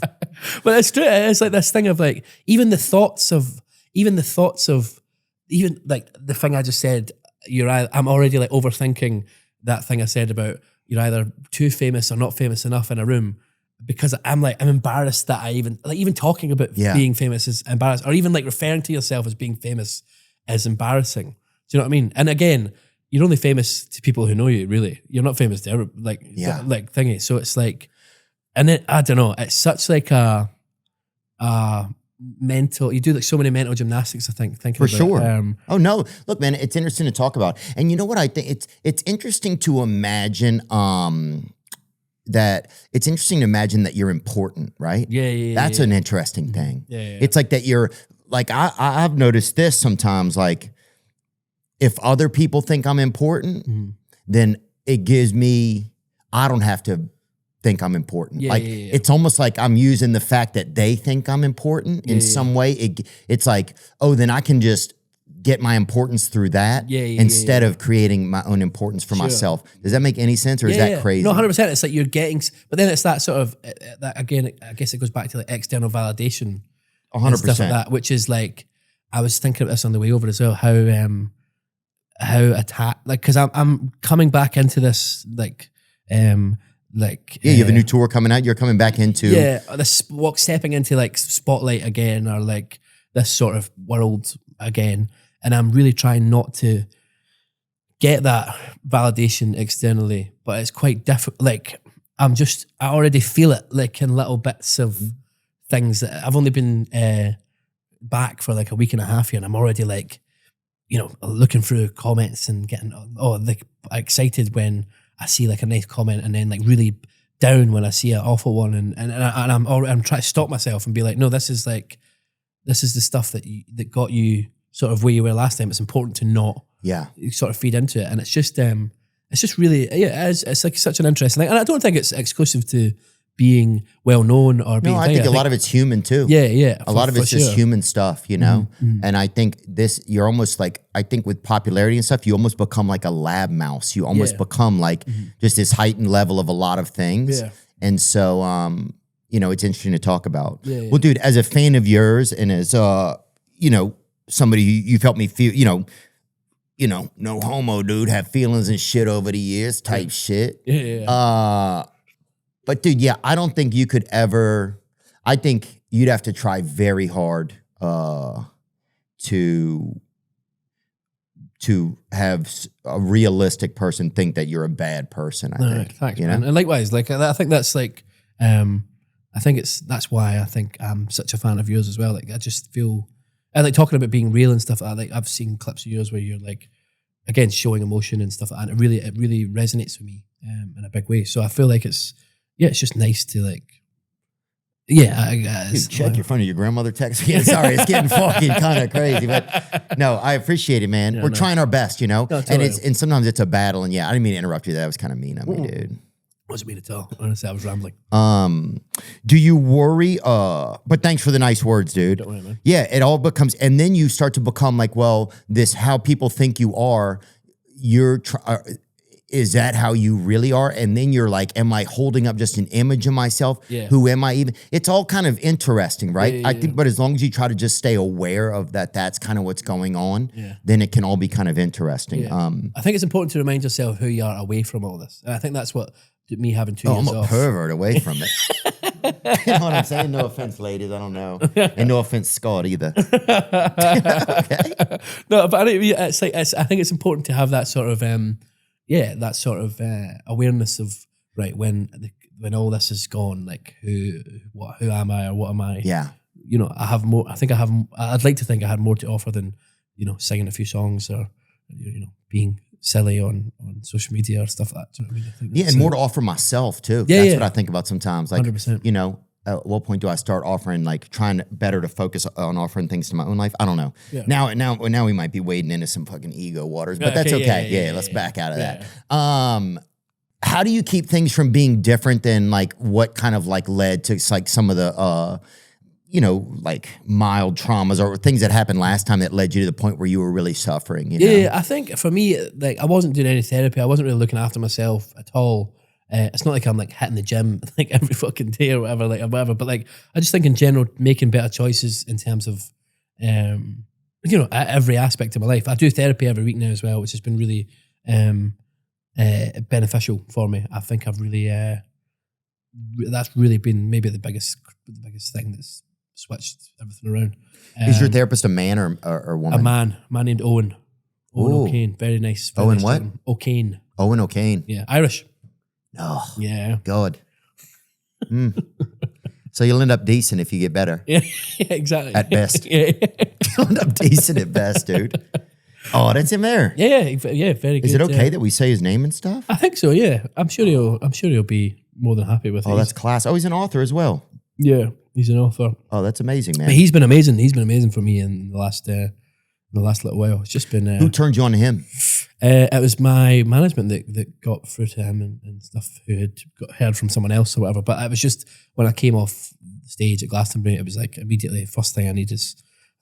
But it's true. It's like this thing of like, even the thoughts of like the thing I just said, I'm already like overthinking that thing I said about you're either too famous or not famous enough in a room, because I'm embarrassed that I even talking about being famous is embarrassing, or even like referring to yourself as being famous is embarrassing. Do you know what I mean? And again, you're only famous to people who know you, really. You're not famous to everybody, like thingy. So it's like, and then, I don't know, it's such like a mental. You do like so many mental gymnastics. I think thinking for about sure. It. Oh no, look, man, it's interesting to talk about. And you know what I think? It's interesting to imagine. That it's interesting to imagine that you're important, right? Yeah. That's an interesting thing. Yeah. It's like that you're like I've noticed this sometimes. Like if other people think I'm important, then it gives me. I don't have to think I'm important. It's almost like I'm using the fact that they think I'm important in some way. It's like, oh, then I can just get my importance through that instead of creating my own importance for myself. Does that make any sense, or is that crazy? No, 100%. It's like you're getting, but then it's that sort of, that again, I guess it goes back to like external validation. 100%. Stuff like that, which is like, I was thinking about this on the way over as well, how attack, like, because I'm coming back into this, you have a new tour coming out. You're coming back into this stepping into like spotlight again, or like this sort of world again, and I'm really trying not to get that validation externally, but it's quite difficult. Like I already feel it like in little bits of things that I've only been back for like a week and a half here, and I'm already like, looking through comments and getting excited when I see like a nice comment, and then like really down when I see an awful one, and I'm trying to stop myself and be like, no, this is the stuff that got you sort of where you were last time. It's important to not sort of feed into it, and it's just really it's like such an interesting thing, and I don't think it's exclusive to being well known or being. No, I think a lot of it's human too. Yeah. A lot of it's just human stuff, And I think you're almost like, I think with popularity and stuff, you almost become like a lab mouse. You almost become like just this heightened level of a lot of things. Yeah. And so, it's interesting to talk about. Yeah. Well, dude, as a fan of yours and as, somebody you've helped me feel, no homo, dude, have feelings and shit over the years type shit. Yeah. But dude, I don't think you could ever. I think you'd have to try very hard to have a realistic person think that you're a bad person. I think. Thanks, man. And likewise, like I think that's like, I think that's why I think I'm such a fan of yours as well. Like I just feel, I like talking about being real and stuff like that. Like I've seen clips of yours where you're like, again, showing emotion and stuff like that. And it really resonates with me in a big way. So I feel like it's just nice to like, I guess. Check your phone. Your grandmother text again. Sorry, it's getting fucking kind of crazy, but no, I appreciate it, man. We're trying our best, No, totally. And sometimes it's a battle. And I didn't mean to interrupt you. That was kind of mean of me, dude. Wasn't mean at all. Honestly, I was rambling. Do you worry? But thanks for the nice words, dude. Don't worry, man. Yeah, it all becomes, and then you start to become like, well, this how people think you are. Is that how you really are? And then you're like, am I holding up just an image of myself? Yeah. Who am I even? It's all kind of interesting, right? I think, but as long as you try to just stay aware of that's kind of what's going on, then it can all be kind of interesting. Yeah. I think it's important to remind yourself who you are away from all this. And I think that's what me having 2 years off. I'm a pervert away from it. You know what I'm saying? No offense, ladies. I don't know. And no offense, Scott, either. Okay. No, but it's like, I think it's important to have that sort of, awareness of, right, when all this is gone, like who am I or what am I? Yeah. I have more. I'd like to think I had more to offer than singing a few songs or being silly on social media or stuff like that. Do you know what I mean? I think and more to offer myself too. Yeah, that's what I think about sometimes. Like 100%. At what point do I start offering, like trying better to focus on offering things to my own life? I don't know. Yeah. Now we might be wading into some fucking ego waters, but that's okay. Let's back out of that. How do you keep things from being different than like what kind of like led to like some of the like mild traumas or things that happened last time that led you to the point where you were really suffering? Yeah, I think for me, like I wasn't doing any therapy. I wasn't really looking after myself at all. It's not like I'm like hitting the gym like every fucking day or whatever, but like I just think in general making better choices in terms of every aspect of my life. I do therapy every week now as well, which has been really beneficial for me. I think I've really that's really been maybe the biggest thing that's switched everything around. Is your therapist a man or woman? A man named Owen O'Kane. Very nice. Owen what? O'Kane. Owen O'Kane. Yeah, Irish. Oh, yeah. God. So you'll end up decent if you get better. Yeah, exactly. At best. Yeah. You'll end up decent at best, dude. Oh, that's him there. Yeah, very good. Is it okay that we say his name and stuff? I think so. Yeah, I'm sure he'll be more than happy with it. Oh, that's class. Oh, he's an author as well. Yeah, he's an author. Oh, that's amazing, man. But he's been amazing. He's been amazing for me in the last little while. It's just been. Who turned you on to him? It was my management that got through to him and stuff, who had heard from someone else or whatever. But it was just when I came off the stage at Glastonbury, it was like immediately first thing I need is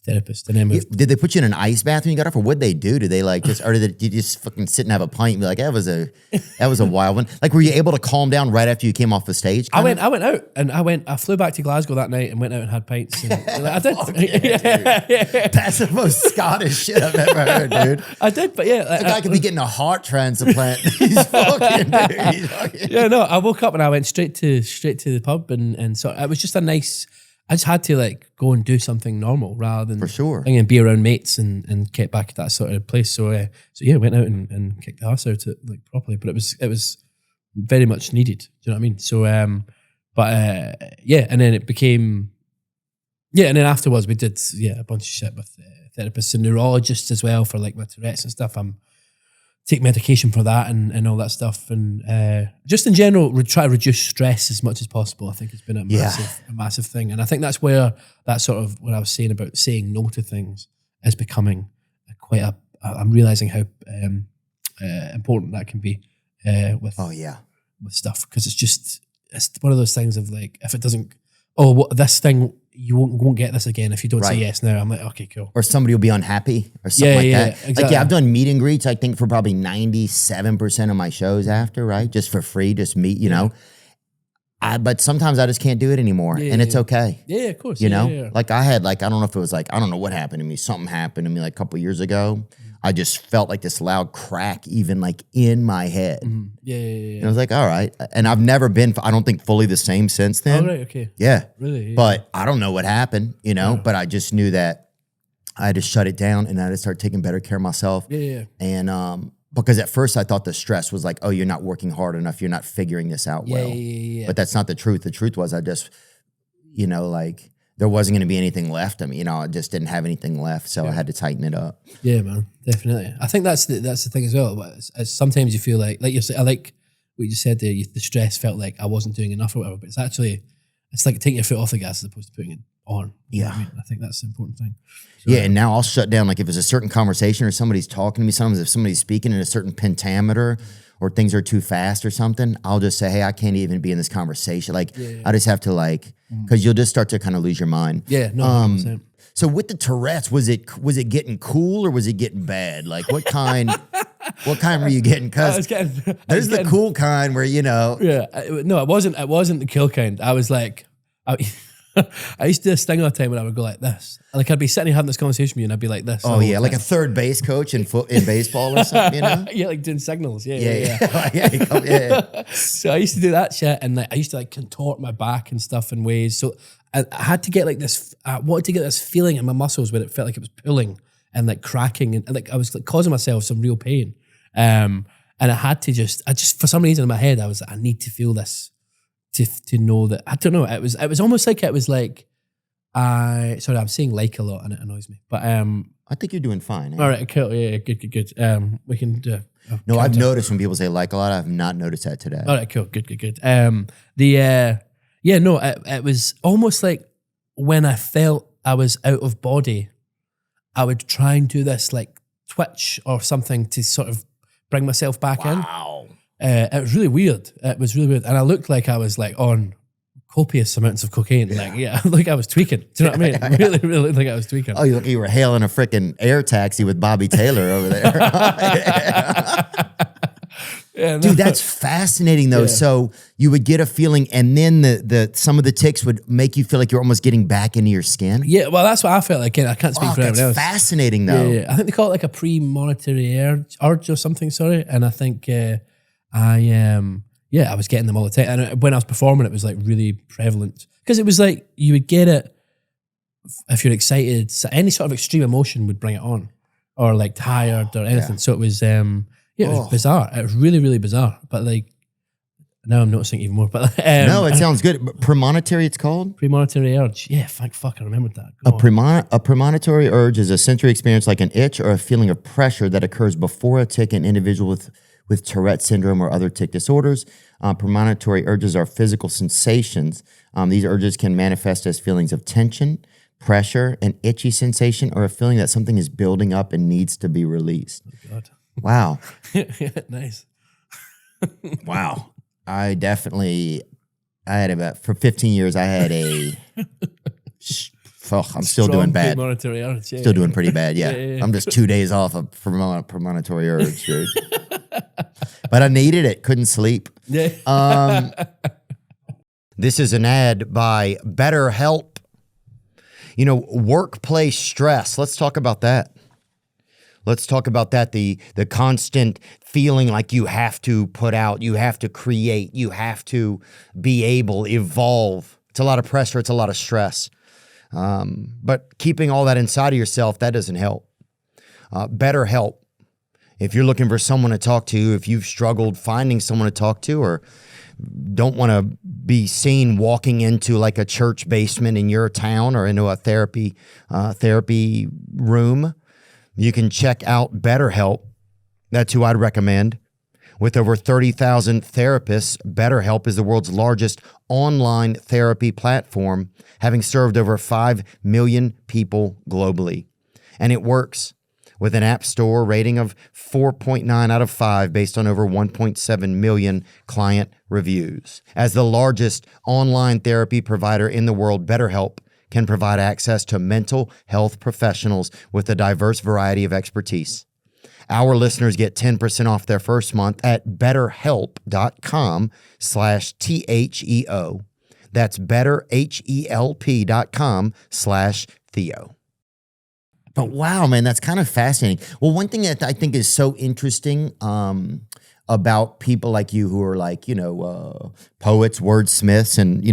a therapist. And then did they put you in an ice bath when you got off, or what'd they do? Did they like just, or did you just fucking sit and have a pint and be like, that was a wild one? Like, were you able to calm down right after you came off the stage? I went out and I flew back to Glasgow that night and went out and had pints. And, I did. Yeah. That's the most Scottish shit I've ever heard, dude. I did, but yeah. The guy could be getting a heart transplant. He's fucking, dude. He's fucking. Yeah, no, I woke up and I went straight to the pub and so it was just a nice. I just had to like go and do something normal rather than for sure be around mates and get back at that sort of place. So yeah, went out and kicked the arse out it like properly. But it was very much needed. Do you know what I mean? So yeah, and then it became and then afterwards we did a bunch of shit with therapists and neurologists as well for like my Tourette's and stuff. I'm take medication for that and all that stuff, and just in general try to reduce stress as much as possible. I think it's been a massive thing, and I think that's where that sort of what I was saying about saying no to things is becoming I'm realizing how important that can be with stuff, because it's one of those things of like, if it doesn't, this thing, you won't get this again if you don't say yes now. I'm like, okay, cool. Or somebody will be unhappy or something like that. Exactly. Like, I've done meet and greets, I think, for probably 97% of my shows after, right? Just for free, just meet, you know. But sometimes I just can't do it anymore, and it's okay. Yeah, of course. You know? Like I had, like, I don't know if it was like, I don't know what happened to me. Something happened to me like a couple years ago. I just felt like this loud crack even like in my head. Yeah. And I was like, all right. And I've never been, I don't think, fully the same since then. Oh, right, okay. Yeah. Really? Yeah. But I don't know what happened, you know, but I just knew that I had to shut it down and I had to start taking better care of myself. Yeah. And because at first I thought the stress was like, oh, you're not working hard enough. You're not figuring this out well. Yeah. But that's not the truth. The truth was I just, you know, like, there wasn't going to be anything left of me. You know, I just didn't have anything left, so I had to tighten it up. Yeah, man, definitely. I think that's the thing as well. Sometimes you feel like you said, I like what you just said there. The stress felt like I wasn't doing enough or whatever, but it's like taking your foot off the gas as opposed to putting it on. You know what I mean? I think that's the important thing. So, and now I'll shut down. Like if it's a certain conversation or somebody's talking to me, sometimes if somebody's speaking in a certain pentameter or things are too fast or something, I'll just say, hey, I can't even be in this conversation. Like I just have to because you'll just start to kind of lose your mind. Yeah, no, 100%. So with the Tourette's, was it getting cool or was it getting bad? Like what kind were you getting? Because there's the cool kind where, you know. Yeah, no, it wasn't the cool kind. I was like, I used to do this thing all the time when I would go like this. Like I'd be sitting here having this conversation with you and I'd be like this. Oh yeah, like a third base coach in baseball or something, you know? Yeah, like doing signals. Yeah. So I used to do that shit, and like I used to like contort my back and stuff in ways. So I had to get like this. I wanted to get this feeling in my muscles where it felt like it was pulling and like cracking, and like I was like causing myself some real pain. And I had to I just for some reason in my head I was like, I need to feel this. To know that, I don't know, it was almost like it was like sorry, I'm saying like a lot and it annoys me, but I think you're doing fine. All right, cool, yeah, good. We can do. No, I've noticed when people say like a lot, I've not noticed that today. All right, cool, good. It was almost like when I felt I was out of body, I would try and do this like twitch or something to sort of bring myself back in. Wow. It was really weird. And I looked like I was like on copious amounts of cocaine. Yeah. Like I was tweaking. Do you know what I mean? Really looked like I was tweaking. Oh, you look like you were hailing a freaking air taxi with Bobby Taylor over there. Yeah, no. Dude, that's fascinating though. Yeah. So you would get a feeling, and then the some of the tics would make you feel like you're almost getting back into your skin. Yeah, well, that's what I felt like. I can't speak for anyone else. That's fascinating though. Yeah. I think they call it like a premonitory urge or something. Sorry, and I think I was getting them all the time. And when I was performing, it was like really prevalent because it was like you would get it if you're excited. So any sort of extreme emotion would bring it on, or like tired or anything. Yeah. So it was. It was bizarre. It was really, really bizarre. But like, Now I'm noticing even more. But no, it sounds good. Premonatory, it's called? Premonatory urge. Yeah, thank fuck, I remembered that. A premonitory urge is a sensory experience like an itch or a feeling of pressure that occurs before a tick in an individual with Tourette syndrome or other tick disorders. Premonitory urges are physical sensations. These urges can manifest as feelings of tension, pressure, an itchy sensation, or a feeling that something is building up and needs to be released. Oh, God. Wow. Nice. Wow. I had about, for 15 years, I had I'm still doing bad. Premonitory urge. Still doing pretty bad, yeah. I'm just 2 days off of premonitory urge, dude. But I needed it. Couldn't sleep. Yeah. This is an ad by BetterHelp. You know, workplace stress. Let's talk about that. Let's talk about that. The constant feeling like you have to put out, you have to create, you have to be able, evolve. It's a lot of pressure. It's a lot of stress. But keeping all that inside of yourself, that doesn't help. BetterHelp. If you're looking for someone to talk to, if you've struggled finding someone to talk to, or don't want to be seen walking into like a church basement in your town or into a therapy room, you can check out BetterHelp. That's who I'd recommend. With over 30,000 therapists, BetterHelp is the world's largest online therapy platform, having served over 5 million people globally. And it works. With an app store rating of 4.9 out of 5 based on over 1.7 million client reviews. As the largest online therapy provider in the world, BetterHelp can provide access to mental health professionals with a diverse variety of expertise. Our listeners get 10% off their first month at betterhelp.com/THEO. That's betterhelp.com/Theo. But wow, man, that's kind of fascinating. Well, one thing that I think is so interesting about people like you who are like, poets, wordsmiths, and,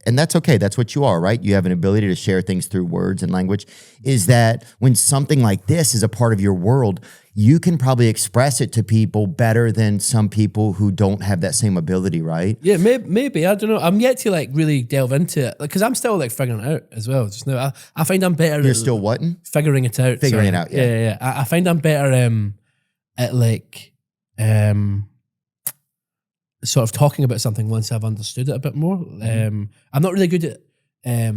and that's okay. That's what you are, right? You have an ability to share things through words and language, is that when something like this is a part of your world, you can probably express it to people better than some people who don't have that same ability, right? Yeah, maybe. I don't know. I'm yet to really delve into it because I'm still figuring it out as well. Just now, I find I'm better. You're still what? Figuring it out. Figuring it out. Yeah. I find I'm better at sort of talking about something once I've understood it a bit more. I'm not really good at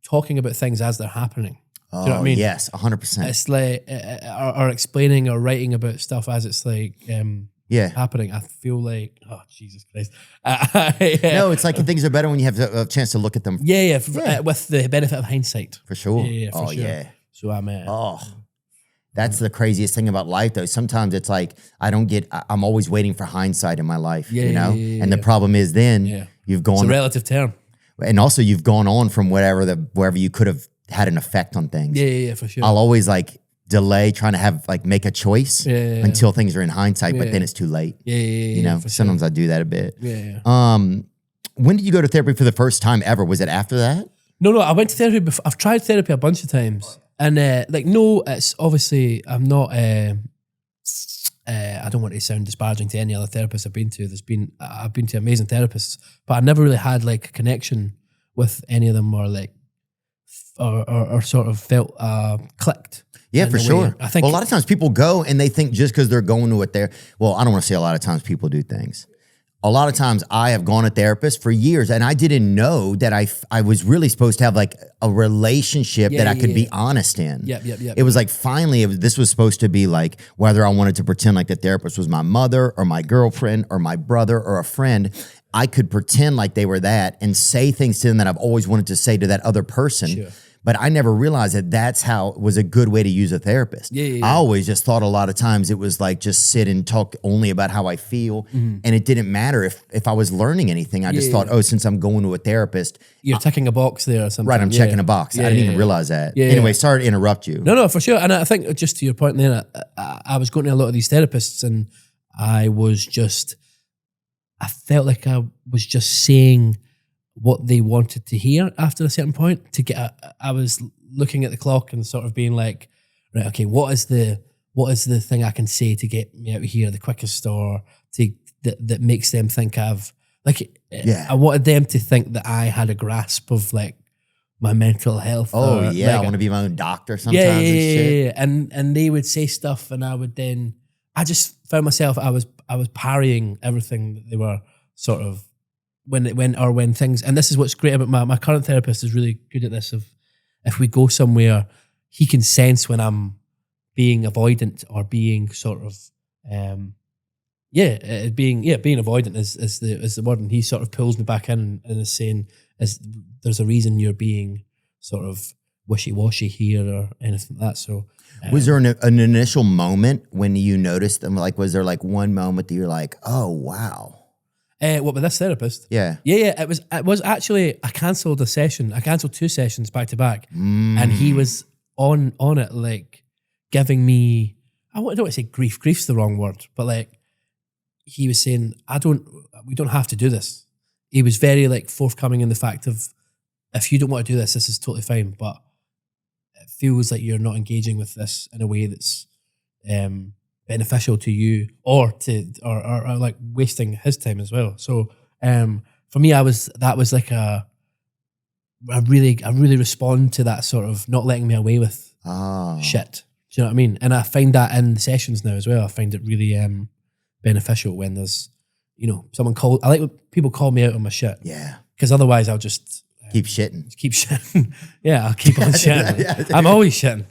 talking about things as they're happening. Do you know what I mean? Yes, 100%. It's like, or explaining or writing about stuff as it's happening. I feel like, oh, Jesus Christ. No, it's like things are better when you have a chance to look at them. Yeah. With the benefit of hindsight. For sure. Yeah, for sure. Yeah. So I'm that's the craziest thing about life, though. Sometimes it's like I'm always waiting for hindsight in my life, And the problem is then you've gone. It's a relative term. And also you've gone on from wherever you could have had an effect on things. Yeah, for sure. I'll always delay trying to make a choice until things are in hindsight, but then it's too late. Yeah. Sometimes I do that a bit. Yeah. When did you go to therapy for the first time ever? Was it after that? No, I went to therapy before. I've tried therapy a bunch of times. And no, it's obviously, I'm not, I don't want to sound disparaging to any other therapist I've been to. I've been to amazing therapists, but I never really had a connection with any of them or sort of felt clicked. Yeah, for sure. I think a lot of times people go and they think just because they're going to it there. Well, I don't want to say a lot of times people do things. A lot of times I have gone to therapists for years and I didn't know that I was really supposed to have a relationship that I could be honest in. Yep. It was finally this was supposed to be whether I wanted to pretend like the therapist was my mother or my girlfriend or my brother or a friend. I could pretend like they were that and say things to them that I've always wanted to say to that other person. Sure. But I never realized that that's how it was a good way to use a therapist. Yeah. I always just thought a lot of times it was just sit and talk only about how I feel. Mm-hmm. And it didn't matter if I was learning anything. I just thought, since I'm going to a therapist. You're ticking a box there or something. Right, I'm checking a box. I didn't even realize that. Anyway, sorry to interrupt you. No, for sure. And I think just to your point there, I was going to a lot of these therapists and I felt like I was just saying what they wanted to hear after a certain point. I was looking at the clock and sort of being like, right, okay, what is the thing I can say to get me out of here the quickest, or that makes them think I've Like, I wanted them to think that I had a grasp of like my mental health. Oh yeah, like, I want to be my own doctor sometimes. And shit. And they would say stuff, and I would then. I just found myself. I was parrying everything that they were sort of when things. And this is what's great about my current therapist is really good at this. Of if we go somewhere, he can sense when I'm being avoidant or being sort of. Being avoidant is the word, and he sort of pulls me back in and is saying, there's a reason you're being sort of wishy-washy here or anything like that. So, was there an initial moment when you noticed them? Like, was there like one moment that you're like, oh wow? What with this therapist? Yeah. It was actually I cancelled a session. I cancelled 2 sessions back to back, and he was on it like giving me. I don't want to say grief. Grief's the wrong word, but like. He was saying, we don't have to do this. He was very like forthcoming in the fact of, if you don't want to do this is totally fine, but it feels like you're not engaging with this in a way that's beneficial to you or like wasting his time as well. So for me, that was like I really respond to that sort of not letting me away with shit. Do you know what I mean? And I find that in the sessions now as well. I find it really beneficial when there's, someone called. I like when people call me out on my shit. Yeah. Because otherwise I'll just keep shitting. Keep shitting. Yeah, I'll keep on shitting. I'm always shitting.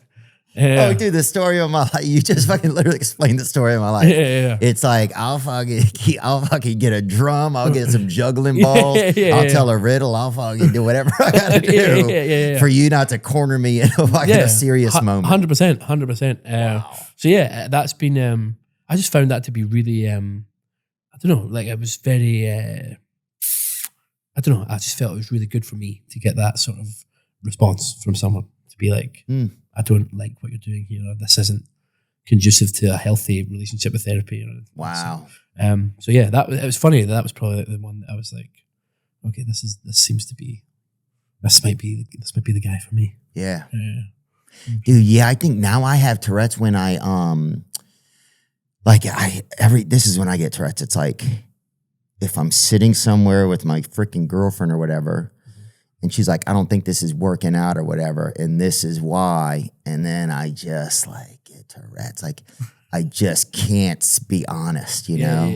Yeah. Oh, dude, the story of my life. You just fucking literally explained the story of my life. Yeah. It's like, I'll fucking get a drum. I'll get some juggling balls. I'll tell a riddle. I'll fucking do whatever I gotta do for you not to corner me in a serious moment. 100%. Wow. So yeah, that's been, I just found that to be really, I don't know, like it was very, I don't know, I just felt it was really good for me to get that sort of response from someone to be like, I don't like what you're doing here, or this isn't conducive to a healthy relationship with therapy. Or anything. Wow. So yeah, it was funny. That was probably like the one that I was like, okay, this might be the guy for me. Yeah. Dude, yeah, I think now I have Tourette's when I, this is when I get Tourette's. It's like, if I'm sitting somewhere with my freaking girlfriend or whatever, and she's like, I don't think this is working out or whatever, and this is why. And then I just like get Tourette's. Like, I just can't be honest, Yeah,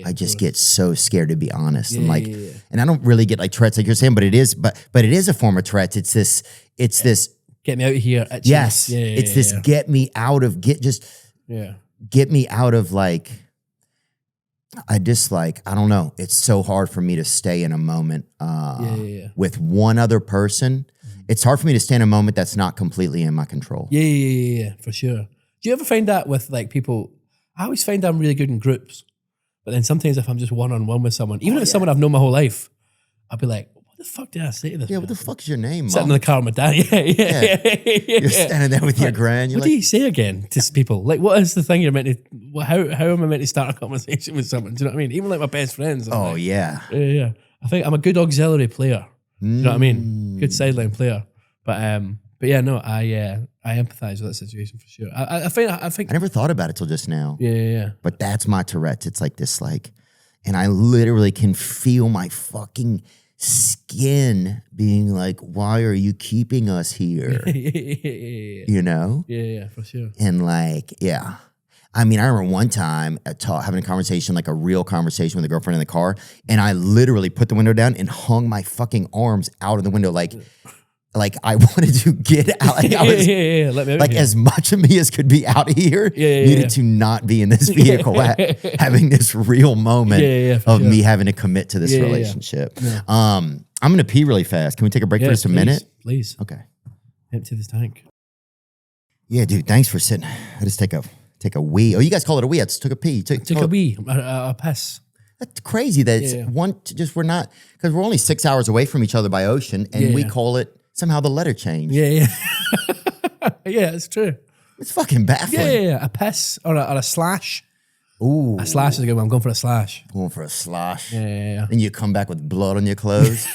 I just get so scared to be honest. And like, and I don't really get like Tourette's like you're saying, but it is a form of Tourette's. It's this. Get me out of here. Yes. It's this get me out of, get me out of like, I don't know. It's so hard for me to stay in a moment with one other person. It's hard for me to stay in a moment that's not completely in my control. Yeah, for sure. Do you ever find that with like people? I always find I'm really good in groups, but then sometimes if I'm just one-on-one with someone, even if it's someone I've known my whole life, I'll be like, what the fuck did I say to this? Yeah, what the fuck is your name, Mom? Sitting in the car with my dad. Yeah. You're standing there with your grand. What do you say again to people? Like, what is the thing you're meant to? How am I meant to start a conversation with someone? Do you know what I mean? Even like my best friends. Oh, like, yeah. I think I'm a good auxiliary player. Do you know what I mean? Good sideline player. But yeah, no, I empathize with that situation for sure. I think I never thought about it till just now. Yeah. But that's my Tourette's. It's like this, like, and I literally can feel my fucking skin being like, why are you keeping us here? You know? Yeah, for sure. And like, yeah. I mean, I remember one time having a conversation, like a real conversation with a girlfriend in the car, and I literally put the window down and hung my fucking arms out of the window, like I wanted to get out. Like I was, let me out like here. as much of me as could be out here needed to not be in this vehicle, having this real moment of me having to commit to this relationship. Yeah. I'm gonna pee really fast. Can we take a break for just a minute? Please. Okay. Empty this tank. Yeah, dude. Thanks for sitting. I just take a wee. Oh, you guys call it a wee. I just took a pee. Took a wee. A piss. That's crazy that it's we're not, because we're only 6 hours away from each other by ocean, and we call it somehow the letter change. Yeah. Yeah, it's true. It's fucking baffling. Yeah. A piss or a slash. Ooh. A slash is a good one. I'm going for a slash. Going for a slosh. Yeah. And you come back with blood on your clothes.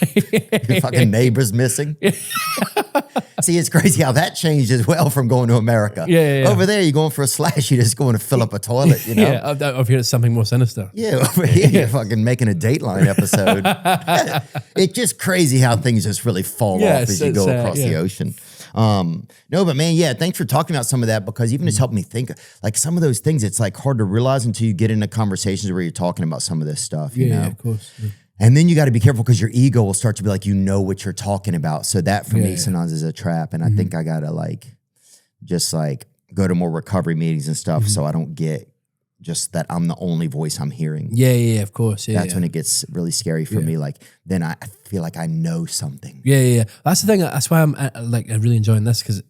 Your fucking neighbor's missing. See, it's crazy how that changed as well from going to America. Yeah. Over there, you're going for a slash, you're just going to fill up a toilet, you know? Yeah, over here it's something more sinister. Yeah, over here you're fucking making a Dateline episode. It's just crazy how things just really fall off as you go across the ocean. No, but man, yeah, thanks for talking about some of that, because even just helped me think, like some of those things, it's like hard to realize until you get into conversations where you're talking about some of this stuff, you know? Yeah, of course. Yeah. And then you got to be careful because your ego will start to be like, you know what you're talking about. So that for me sometimes is a trap. And I think I got to just go to more recovery meetings and stuff so I don't get just that I'm the only voice I'm hearing. Yeah, of course. Yeah, That's when it gets really scary for me. Like, then I feel like I know something. Yeah. That's the thing. That's why I'm really enjoying this, because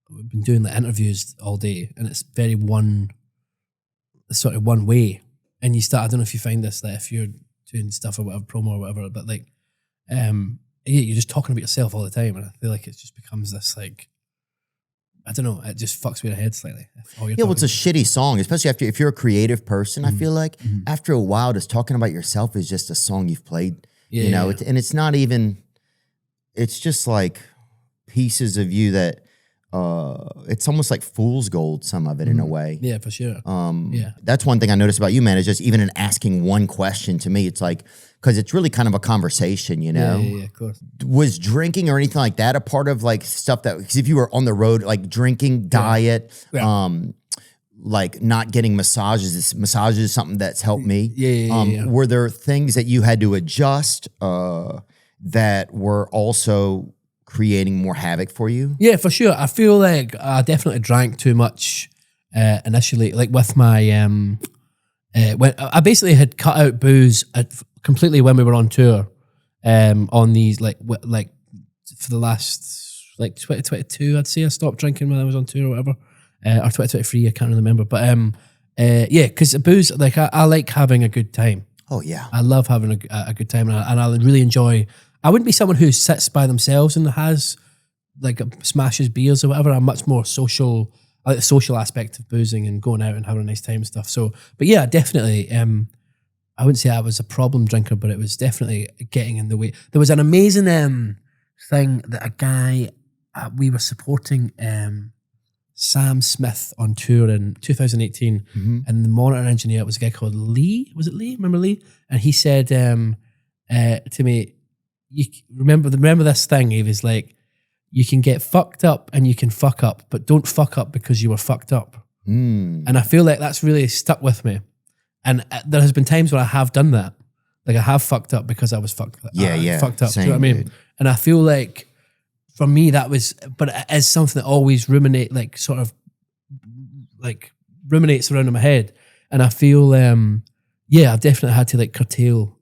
we've been doing the interviews all day and it's very one way. And you start, I don't know if you find this, that if you're doing stuff or whatever, promo or whatever, but you're just talking about yourself all the time. And I feel like it just becomes this I don't know, it just fucks with the head slightly. Well, it's a shitty song, especially if you're a creative person. I feel like after a while, just talking about yourself is just a song you've played, you know, and it's not even, it's just like pieces of you that, it's almost like fool's gold, some of it in a way. Yeah, for sure. That's one thing I noticed about you, man, is just even in asking one question to me, it's like, because it's really kind of a conversation, you know? Yeah, of course. Was drinking or anything like that a part of like stuff that, because if you were on the road, like drinking, diet, like not getting massages is something that's helped me. Yeah. Were there things that you had to adjust that were also creating more havoc for you? Yeah, for sure. I feel like I definitely drank too much initially. Like with my, when I basically had cut out booze completely when we were on tour. On these like for the last 2022, I'd say I stopped drinking when I was on tour or whatever, or 2023. I can't really remember, but because booze, like I like having a good time. Oh yeah, I love having a good time, and I really enjoy. I wouldn't be someone who sits by themselves and has smashes beers or whatever. I'm much more social. I like the social aspect of boozing and going out and having a nice time and stuff. So, but yeah, definitely. I wouldn't say I was a problem drinker, but it was definitely getting in the way. There was an amazing thing that a guy we were supporting Sam Smith on tour in 2018, and the monitor engineer was a guy called Lee. Was it Lee? Remember Lee? And he said to me, "You remember this thing?" He was like, "You can get fucked up and you can fuck up, but don't fuck up because you were fucked up." And I feel like that's really stuck with me. And there has been times where I have done that. Like I have fucked up because I was fucked up. Fucked up. Same, do you know what I mean? dude. And I feel like for me that was, but it is something that always ruminates around in my head. And I feel, I've definitely had to curtail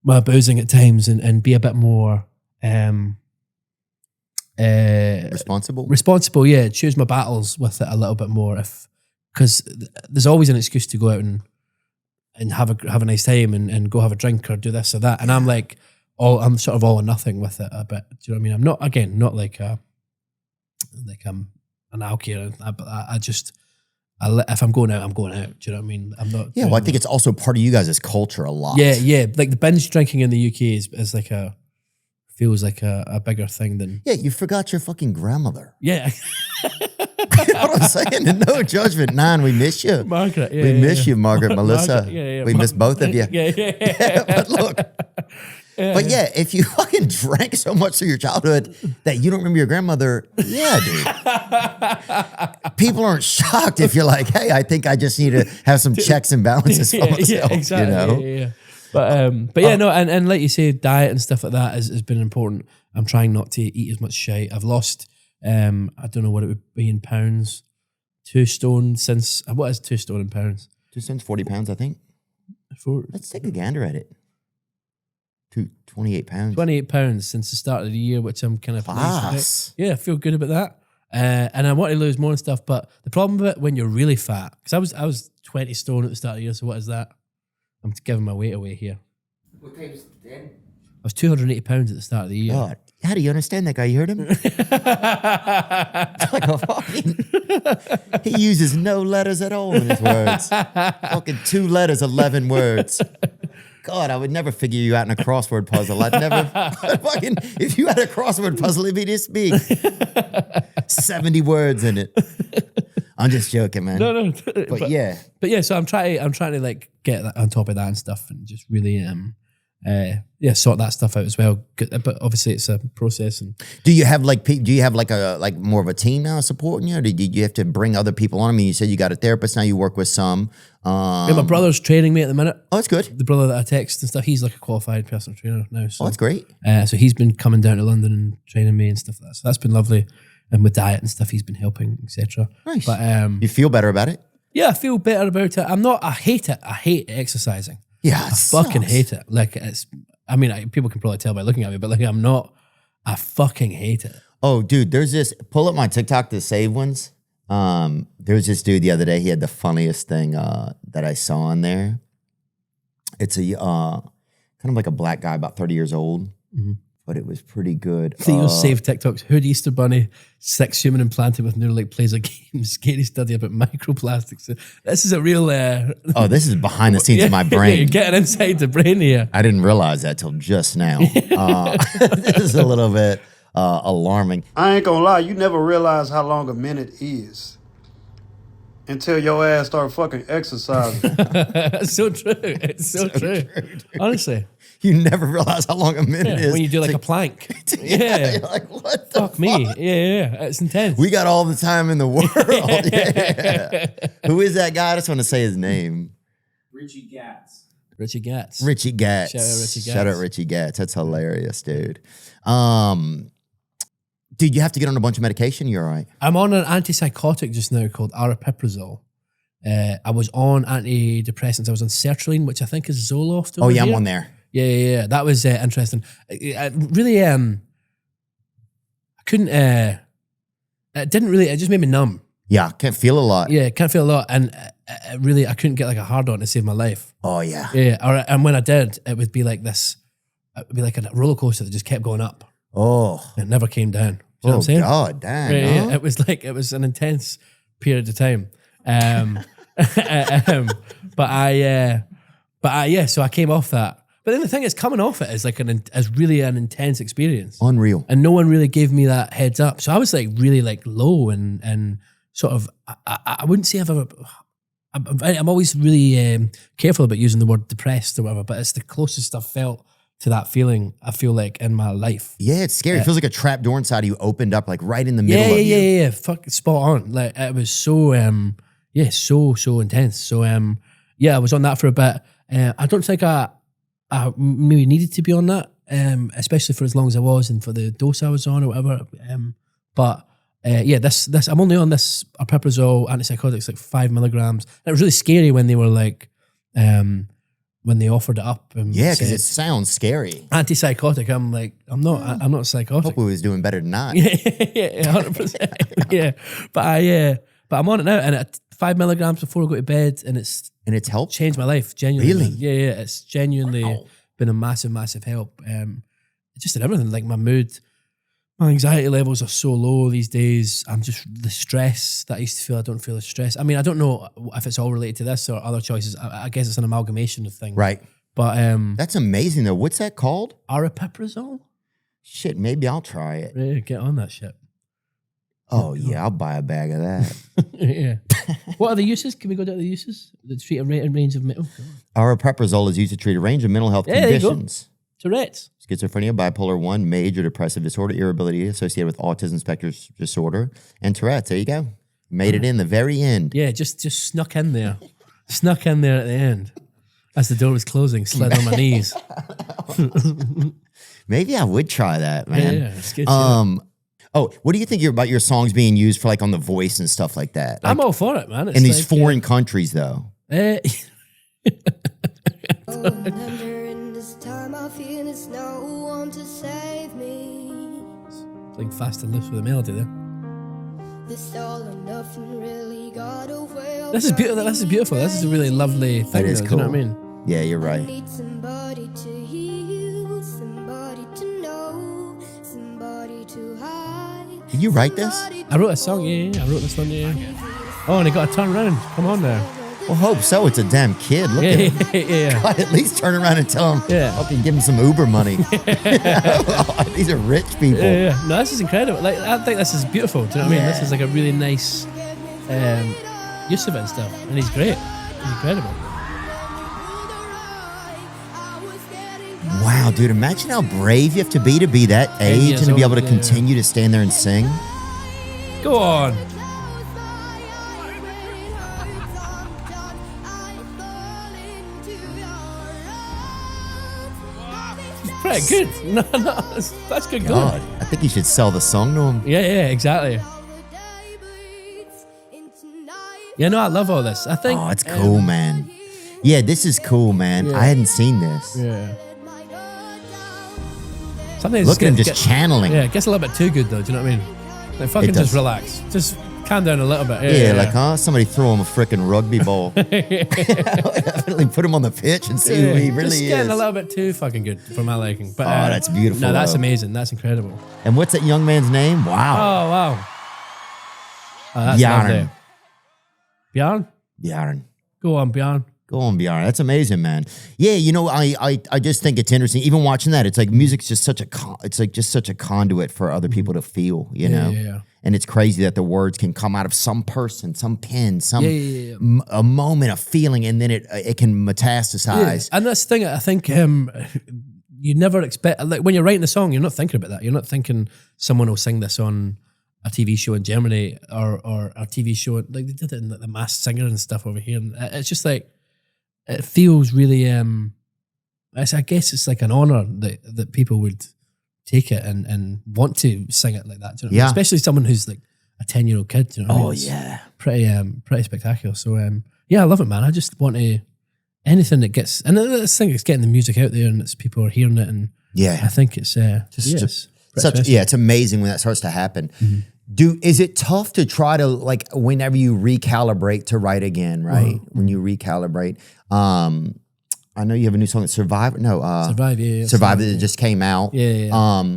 my boozing at times and be a bit more responsible. Yeah, choose my battles with it a little bit more, because there's always an excuse to go out and have a nice time and go have a drink or do this or that. And I'm like, I'm sort of all or nothing with it a bit. Do you know what I mean? I'm not like I'm an alky. If I'm going out, I'm going out. Do you know what I mean? I'm not. Yeah, well, I think it's also part of you guys' culture a lot. Yeah. Like the binge drinking in the UK is like feels like a bigger thing than. Yeah, you forgot your fucking grandmother. Yeah. You know what I'm saying? No judgment. Nine, we miss you. Margaret, we miss you, Margaret, Melissa. Margaret, we miss both of you. Yeah. But look. But yeah, if you fucking drank so much through your childhood that you don't remember your grandmother, yeah, dude. People aren't shocked if you're like, hey, I think I just need to have some checks and balances for myself. Yeah, exactly. You know? Yeah. But yeah, no, and like you say, diet and stuff like that has been important. I'm trying not to eat as much shit. I've lost, I don't know what it would be in pounds, 2 stone since, what is 2 stone in pounds? 2 stones, 40 pounds, I think. Let's take a gander at it. 28 pounds. 28 pounds since the start of the year, which I'm kind of pleased with. Yeah, I feel good about that. And I want to lose more and stuff, but the problem with it when you're really fat, because I was 20 stone at the start of the year, so what is that? I'm giving my weight away here. What time's then? I was 280 pounds at the start of the year. God, how do you understand that guy? You heard him? Like a fucking, he uses no letters at all in his words. Fucking 2 letters, 11 words. God, I would never figure you out in a crossword puzzle. I'd never fucking, if you had a crossword puzzle, it'd be this big. 70 words in it. I'm just joking, man. No. But yeah. But yeah, so I'm trying to like get on top of that and stuff and just really sort that stuff out as well. But obviously it's a process. And do you have like a more of a team now supporting you? Or did you have to bring other people on? I mean, you said you got a therapist now. You work with some. My brother's training me at the minute. Oh, that's good. The brother that I text and stuff, he's like a qualified personal trainer now. So, that's great. So he's been coming down to London and training me and stuff like that. So that's been lovely. And with diet and stuff, he's been helping, etc. Nice. But you feel better about it? Yeah, I feel better about it. I hate it. I hate exercising. Yeah, I fucking hate it. Like people can probably tell by looking at me, but like I fucking hate it. Oh, dude, there's this, pull up my TikTok to save ones. There's this dude the other day, he had the funniest thing that I saw on there. It's a kind of like a black guy, about 30 years old, but it was pretty good. Theo saved TikToks. Hood Easter Bunny, 6 human implanted with Neuralink plays a game. Scary study about microplastics. This is a real... this is behind the scenes of my brain. You're getting inside the brain here. I didn't realize that till just now. This is a little bit alarming. I ain't gonna lie, you never realize how long a minute is until your ass start fucking exercising. It's so true. It's so true. Honestly. You never realize how long a minute is. When you do like a plank. Yeah. You're like, what the fuck? Me. Yeah. It's intense. We got all the time in the world. Yeah. Who is that guy? I just want to say his name. Richie Gatz. Richie Gatz. Shout out Richie Gatz. That's hilarious, dude. Dude, you have to get on a bunch of medication? You're all right? I'm on an antipsychotic just now called aripiprazole. I was on antidepressants. I was on sertraline, which I think is Zoloft. Oh, yeah, here. I'm on there. Yeah. That was interesting. I really, I couldn't, it just made me numb. Yeah, can't feel a lot. Yeah, can't feel a lot. And really, I couldn't get like a hard on to save my life. Oh, yeah. Yeah, and when I did, it would be like this, it would be like a roller coaster that just kept going up. Oh. It never came down. You know what I'm saying? God, damn. Yeah. It was an intense period of time. So I came off that. But then the thing is, coming off it is like is really an intense experience. Unreal. And no one really gave me that heads up. So I was like really like low and sort of, I wouldn't say I've ever, I'm always really careful about using the word depressed or whatever, but it's the closest I've felt to that feeling, I feel like, in my life. Yeah, it's scary. It feels like a trap door inside of you opened up like right in the middle of you. Yeah. Fuck, spot on. Like it was so, so intense. So, I was on that for a bit. I don't think I maybe needed to be on that, especially for as long as I was and for the dose I was on or whatever. This I'm only on this aripiprazole antipsychotics, like 5 milligrams. And it was really scary when they were like, when they offered it up. Yeah, because it sounds scary. Antipsychotic. I'm like, I'm not psychotic. Hope we was doing better than that. Yeah, 100%. Yeah, but I'm on it now, and at 5 milligrams before I go to bed, and it's helped? Changed my life, genuinely. Really? Yeah, it's genuinely been a massive help. Just in everything, like my mood, my anxiety levels are so low these days. I'm just, the stress that I used to feel, I don't feel the stress. I mean, I don't know if it's all related to this or other choices. I guess it's an amalgamation of things. Right. But that's amazing though. What's that called? Aripiprazole? Shit, maybe I'll try it. Yeah, get on that shit. Oh yeah, I'll buy a bag of that. Yeah. What are the uses? Can we go down to the uses? The treat a range of mental. Aripiprazole is used to treat a range of mental health conditions. Tourette's. Schizophrenia, bipolar 1, major depressive disorder, irritability associated with autism spectrum disorder, and Tourette's. There you go. Made it in the very end. Yeah, just snuck in there. Snuck in there at the end. As the door was closing, slid on my knees. Maybe I would try that, man. Yeah, it's good. What do you think about your songs being used for like on The Voice and stuff like that? Like, I'm all for it, man. It's in these foreign countries, though. Playing fast and loose with a melody there. This is beautiful. This is beautiful. This is a really lovely thing. That is cool. cool. You know what I mean? Yeah, you're right. Did you write this? I wrote a song, yeah. I wrote this one, yeah. Oh, and I got to turn around. Come on now. Well, hope so. It's a damn kid. Look at him. Yeah. God, at least turn around and tell him, Yeah. fucking give him some Uber money. These are rich people. Yeah. No, this is incredible. Like, I think this is beautiful. Do you know what I mean? This is like a really nice use of it and stuff. And he's great. He's incredible. Wow, dude, imagine how brave you have to be that age and to be able to continue to stand there and sing. Go on. Pretty good. No, that's good God, going. I think you should sell the song to him. Yeah, exactly. Yeah, no, I love all this. I think. Oh, it's cool, man. Yeah, this is cool, man. Yeah. I hadn't seen this. Yeah. Sometimes Look at him just channeling. Yeah, it gets a little bit too good though. Do you know what I mean? Like, fucking just relax. Just calm down a little bit. Yeah, like, huh? Somebody throw him a freaking rugby ball. Definitely put him on the pitch and see who he really just is. getting a little bit too fucking good for my liking. But, that's beautiful. No, that's though. amazing. That's incredible. And what's that young man's name? Wow. Oh, wow. Oh, that's Bjarne. lovely. Bjarne? Bjarne. Go on, Bjarne. Go on, Bjarne. That's amazing, man. Yeah, you know, I just think it's interesting. Even watching that, it's like music's just such a just such a conduit for other people to feel, you know. Yeah. And it's crazy that the words can come out of some person, some pen, some a moment, a feeling, and then it can metastasize. Yeah. And that's the thing. I think you never expect, like when you're writing a song, you're not thinking about that. You're not thinking someone will sing this on a TV show in Germany or a TV show like they did it in The Masked Singer and stuff over here. And it's just like it feels really. I guess it's like an honor that people would take it and want to sing it like that. Do you know what I mean? Especially someone who's like a 10-year-old kid. Do you know what I mean? Oh, It's yeah. pretty spectacular. So yeah, I love it, man. I just want to anything that gets, and this thing is getting the music out there and it's people are hearing it, and I think it's it's amazing when that starts to happen. Mm-hmm. Is it tough to try to, like, whenever you recalibrate to write again, right? Mm-hmm. When you recalibrate, I know you have a new song, Survive. No, Survive, yeah. Survive that just came out. Yeah.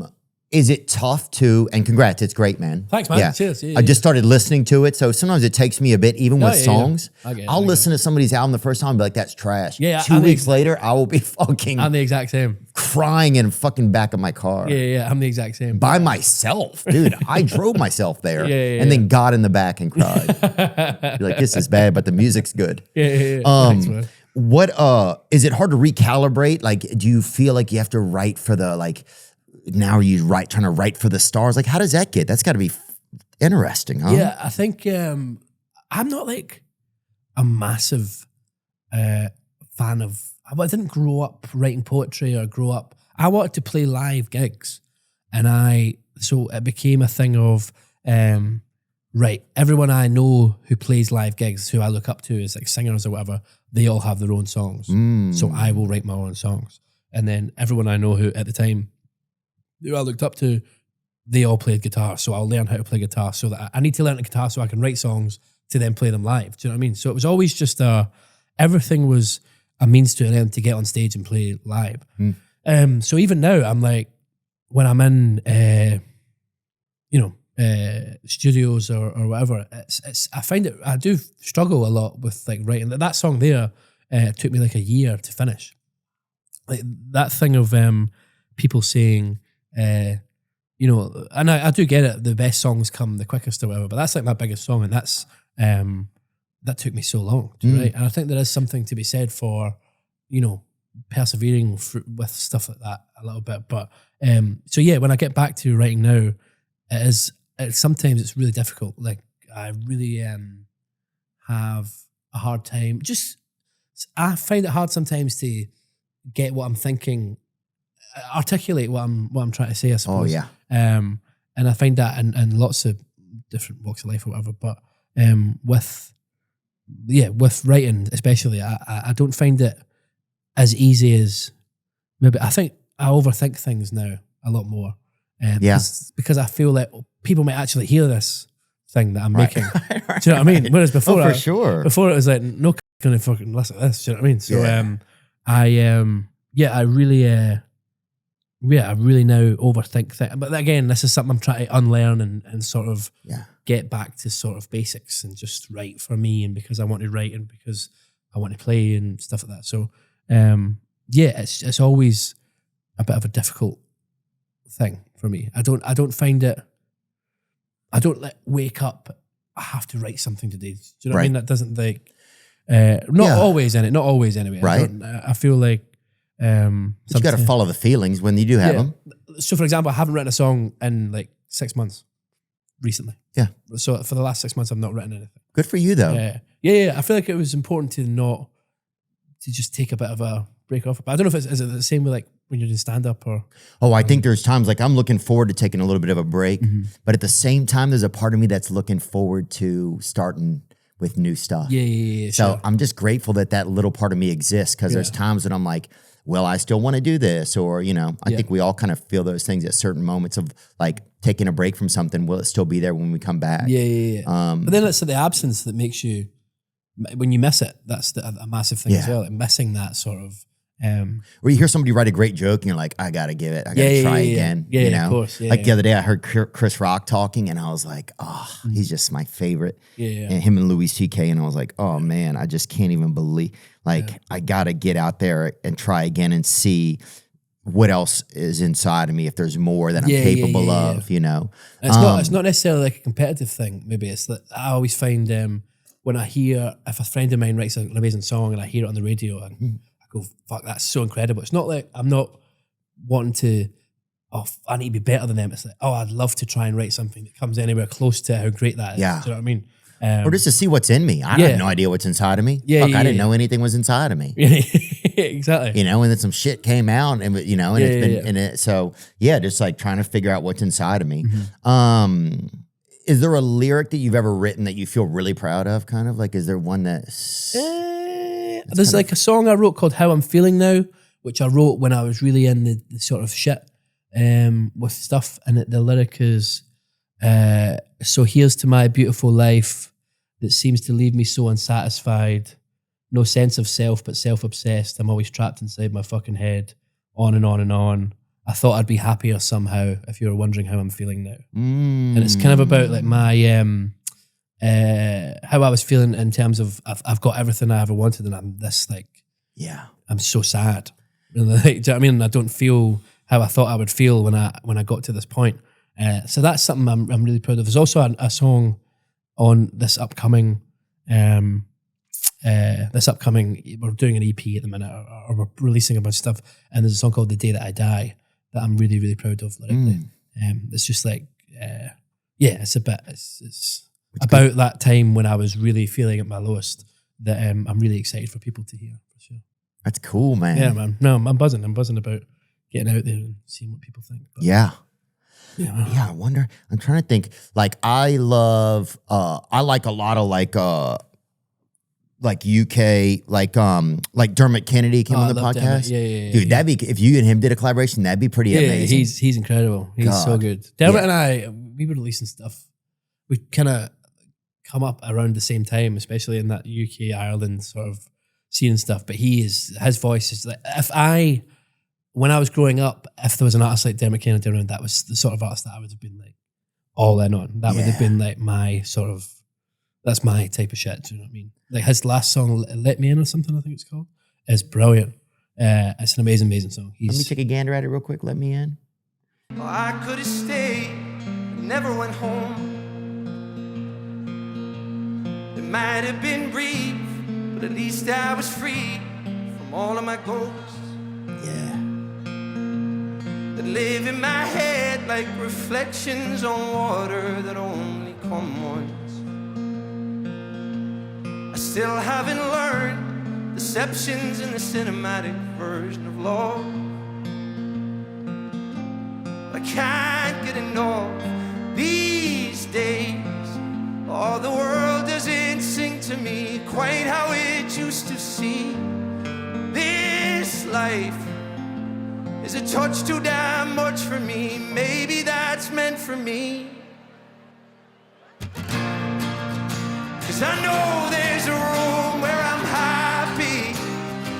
Is it tough to, and congrats, it's great, man. Thanks, man. Yeah. Cheers. Yeah, I just started listening to it, so sometimes it takes me a bit, even with songs. Yeah. I'll listen to somebody's album the first time and be like, that's trash. Yeah, 2 weeks later, I will be fucking I'm the exact same. crying in fucking back of my car. Yeah, I'm the exact same. By myself, dude. I drove myself there Yeah. and then got in the back and cried. You're like, this is bad, but the music's good. Yeah. Thanks, man. What is it hard to recalibrate? Like, do you feel like you have to write for the, like, now are you trying to write for the stars? Like, how does that get? That's got to be interesting, huh? Yeah, I think I'm not like a massive fan of. I didn't grow up writing poetry or grow up. I wanted to play live gigs, and so it became a thing of right. Everyone I know who plays live gigs, who I look up to as like singers or whatever, they all have their own songs. So I will write my own songs, and then everyone I know who at the time who I looked up to, they all played guitar. So I'll learn how to play guitar so that I need to learn the guitar so I can write songs to then play them live. Do you know what I mean? So it was always just everything was a means to an end to get on stage and play live. So even now, I'm like, when I'm in, studios or whatever, I find it, I do struggle a lot with like writing. That song there took me like a year to finish. Like that thing of people saying, and I do get it, the best songs come the quickest or whatever, but that's like my biggest song, and that's that took me so long to write. And I think there is something to be said for, persevering with stuff like that a little bit. But so yeah, when I get back to writing now, sometimes it's really difficult. Like I really have a hard time. I find it hard sometimes to get what I'm thinking, articulate what I'm trying to say, I suppose. Oh yeah. And I find that in lots of different walks of life or whatever. But with writing especially, I don't find it as easy as maybe. I think I overthink things now a lot more. Because I feel like people might actually hear this thing that I'm making. Do you know what I mean? Whereas before, before it was like, no going to fucking listen to this. Do you know what I mean? So I really I really now overthink things. But again, this is something I'm trying to unlearn and sort of get back to sort of basics and just write for me and because I want to write and because I want to play and stuff like that. So, it's always a bit of a difficult thing for me. I don't find it. I don't wake up. I have to write something today. Do you know what I mean? That doesn't always in it. Not always anyway. Right. I feel like you got to follow the feelings when you do have them. So, for example, I haven't written a song in like 6 months recently. Yeah. So for the last 6 months, I've not written anything. Good for you, though. Yeah. I feel like it was important to just take a bit of a break off. But I don't know if is it the same with like when you're doing stand up or. Oh, I think there's times like I'm looking forward to taking a little bit of a break, but at the same time, there's a part of me that's looking forward to starting with new stuff. Yeah. So I'm just grateful that little part of me exists because there's times when I'm like, well, I still want to do this, or I think we all kind of feel those things at certain moments of like taking a break from something. Will it still be there when we come back? Yeah. But then it's the absence that makes you, when you miss it, that's a massive thing as well. Like missing that sort of. Or you hear somebody write a great joke and you're like, I gotta give it. I gotta try again. Yeah, of course. Like the other day, I heard Chris Rock talking, and I was like, he's just my favorite. And him and Louis C.K. And I was like, oh man, I just can't even believe. Like, I gotta get out there and try again and see what else is inside of me. If there's more that I'm capable of, It's not necessarily like a competitive thing. Maybe it's that I always find when I hear if a friend of mine writes an amazing song and I hear it on the radio and go, fuck, that's so incredible. It's not like I'm not wanting to, I need to be better than them. It's like, I'd love to try and write something that comes anywhere close to how great that is. Yeah. Do you know what I mean? Or just to see what's in me. I have no idea what's inside of me. I didn't know anything was inside of me. Exactly. And then some shit came out and it's been in it. So just like trying to figure out what's inside of me. Is there a lyric that you've ever written that you feel really proud of? Kind of like, is there one that's there's like a song I wrote called How I'm Feeling Now, which I wrote when I was really in the sort of shit with stuff. And the lyric is, so here's to my beautiful life that seems to leave me so unsatisfied. No sense of self, but self-obsessed. I'm always trapped inside my fucking head. On and on and on. I thought I'd be happier somehow if you were wondering how I'm feeling now. And it's kind of about like my... how I was feeling in terms of I've got everything I ever wanted and I'm this like I'm so sad. And like, do you know what I mean? I don't feel how I thought I would feel when I got to this point. So that's something I'm really proud of. There's also a song on this upcoming we're doing an EP at the minute or we're releasing a bunch of stuff, and there's a song called The Day That I Die that I'm really, really proud of lyrically. It's just like it's a bit it's about that time when I was really feeling at my lowest that I'm really excited for people to hear, for sure. That's cool, man. Yeah, man. No, I'm buzzing. I'm buzzing about getting out there and seeing what people think. But, I wonder. I'm trying to think. Like, I like a lot of like UK, like Dermot Kennedy came on the podcast. Dude, that'd be, if you and him did a collaboration, that'd be pretty amazing. He's incredible. He's so good. Dermot and I, we were releasing stuff. We kind of come up around the same time, especially in that UK, Ireland sort of scene and stuff. But his voice is like, when I was growing up, if there was an artist like Dermot Kennedy around, that was the sort of artist that I would have been like all in on. That would have been like my sort of, that's my type of shit. Do you know what I mean? Like his last song, Let Me In or something, I think it's called, is brilliant. It's an amazing, amazing song. Let me take a gander at it real quick. Let Me In. Oh, I could have stayed, never went home. It might have been brief, but at least I was free from all of my ghosts. That live in my head like reflections on water that only come once. I still haven't learned deceptions in the cinematic version of love. I can't get enough these days. Oh, the world doesn't sing to me quite how it used to seem. This life is a touch too damn much for me. Maybe that's meant for me. 'Cause I know there's a room where I'm happy,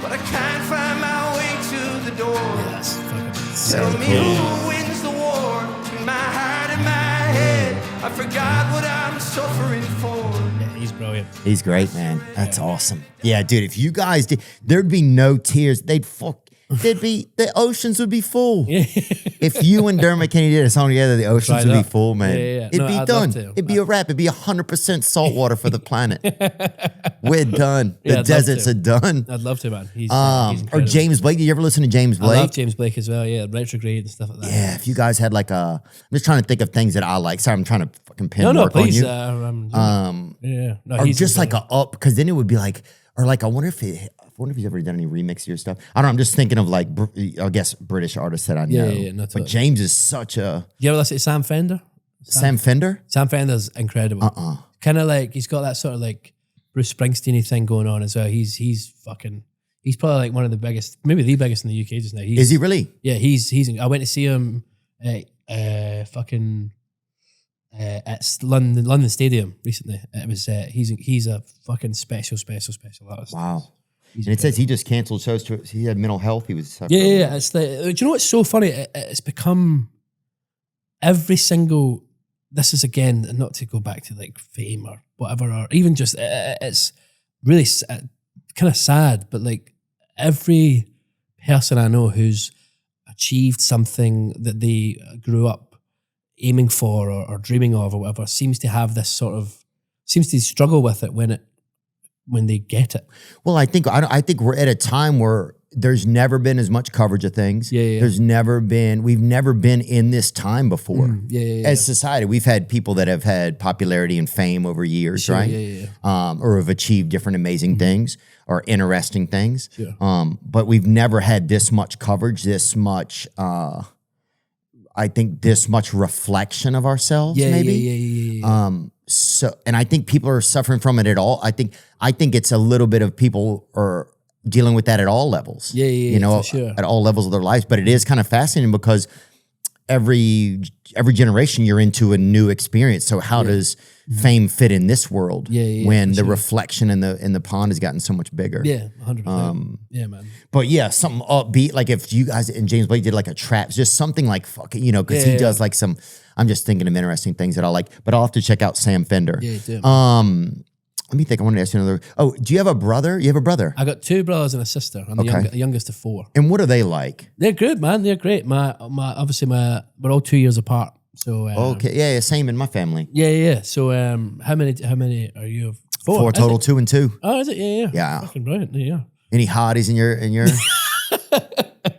but I can't find my way to the door. Tell me who wins the war between my heart and my head. I forgot what I'm suffering for. Yeah, he's brilliant. He's great, man. That's awesome. Yeah, dude, if you guys did, there'd be no tears. The oceans would be full. If you and Dermot Kennedy did a song together, the oceans would be full, man. It'd be done. It'd be a wrap. It'd be 100% salt water for the planet. We're done. The deserts are done. I'd love to, man. He's or James Blake. Did you ever listen to James Blake? I love James Blake as well. Yeah, Retrograde and stuff like that. Yeah, if you guys had like I'm just trying to think of things that I like. Sorry, I'm trying to fucking pin work please, on you. Yeah, no, or just like a up, because then it would be like, or like I wonder if he's ever done any remix of your stuff. I don't know. I'm just thinking of like, I guess British artists that I know. No, but James is such a. You ever listen to Sam Fender? Sam Fender? Sam Fender's incredible. Kind of like, he's got that sort of like Bruce Springsteen thing going on as well. He's probably like one of the biggest, maybe the biggest in the UK just now. Is he really? Yeah, I went to see him at London Stadium recently. It was he's a fucking special artist. Wow. And it says he just canceled shows he had mental health. He was suffering. Yeah. It's like, do you know what's so funny? It's become every single. This is again not to go back to like fame or whatever, or even just it's really kind of sad. But like every person I know who's achieved something that they grew up aiming for or dreaming of or whatever seems to have this sort of struggle with it when they get it. Well, I think we're at a time where there's never been as much coverage of things. Yeah. We've never been in this time before. As society, we've had people that have had popularity and fame over years, right? Yeah. Or have achieved different amazing things or interesting things. Sure. But we've never had this much coverage, this much I think this much reflection of ourselves, maybe. Yeah. So, and I think people are suffering from it at all. I think it's a little bit of people are dealing with that at all levels. You know, sure. At all levels of their lives. But it is kind of fascinating because every generation you're into a new experience. So how does fame fit in this world when the reflection in the pond has gotten so much bigger? Yeah, 100%. Yeah, man. But yeah, something upbeat, like if you guys and James Blake did like a trap, just something like fucking, because he does like some. I'm just thinking of interesting things that I like, but I'll have to check out Sam Fender. Yeah, do. Let me think. I wanted to ask you another. Oh, do you have a brother? You have a brother? I got 2 brothers and a sister. I'm the youngest of 4. And what are they like? They're good, man. They're great. We're all 2 years apart. So okay, yeah, same in my family. Yeah. So how many are you? 4 total, 2 and 2. Oh, is it? Yeah. Yeah. Fucking brilliant. Yeah. Any hotties in your?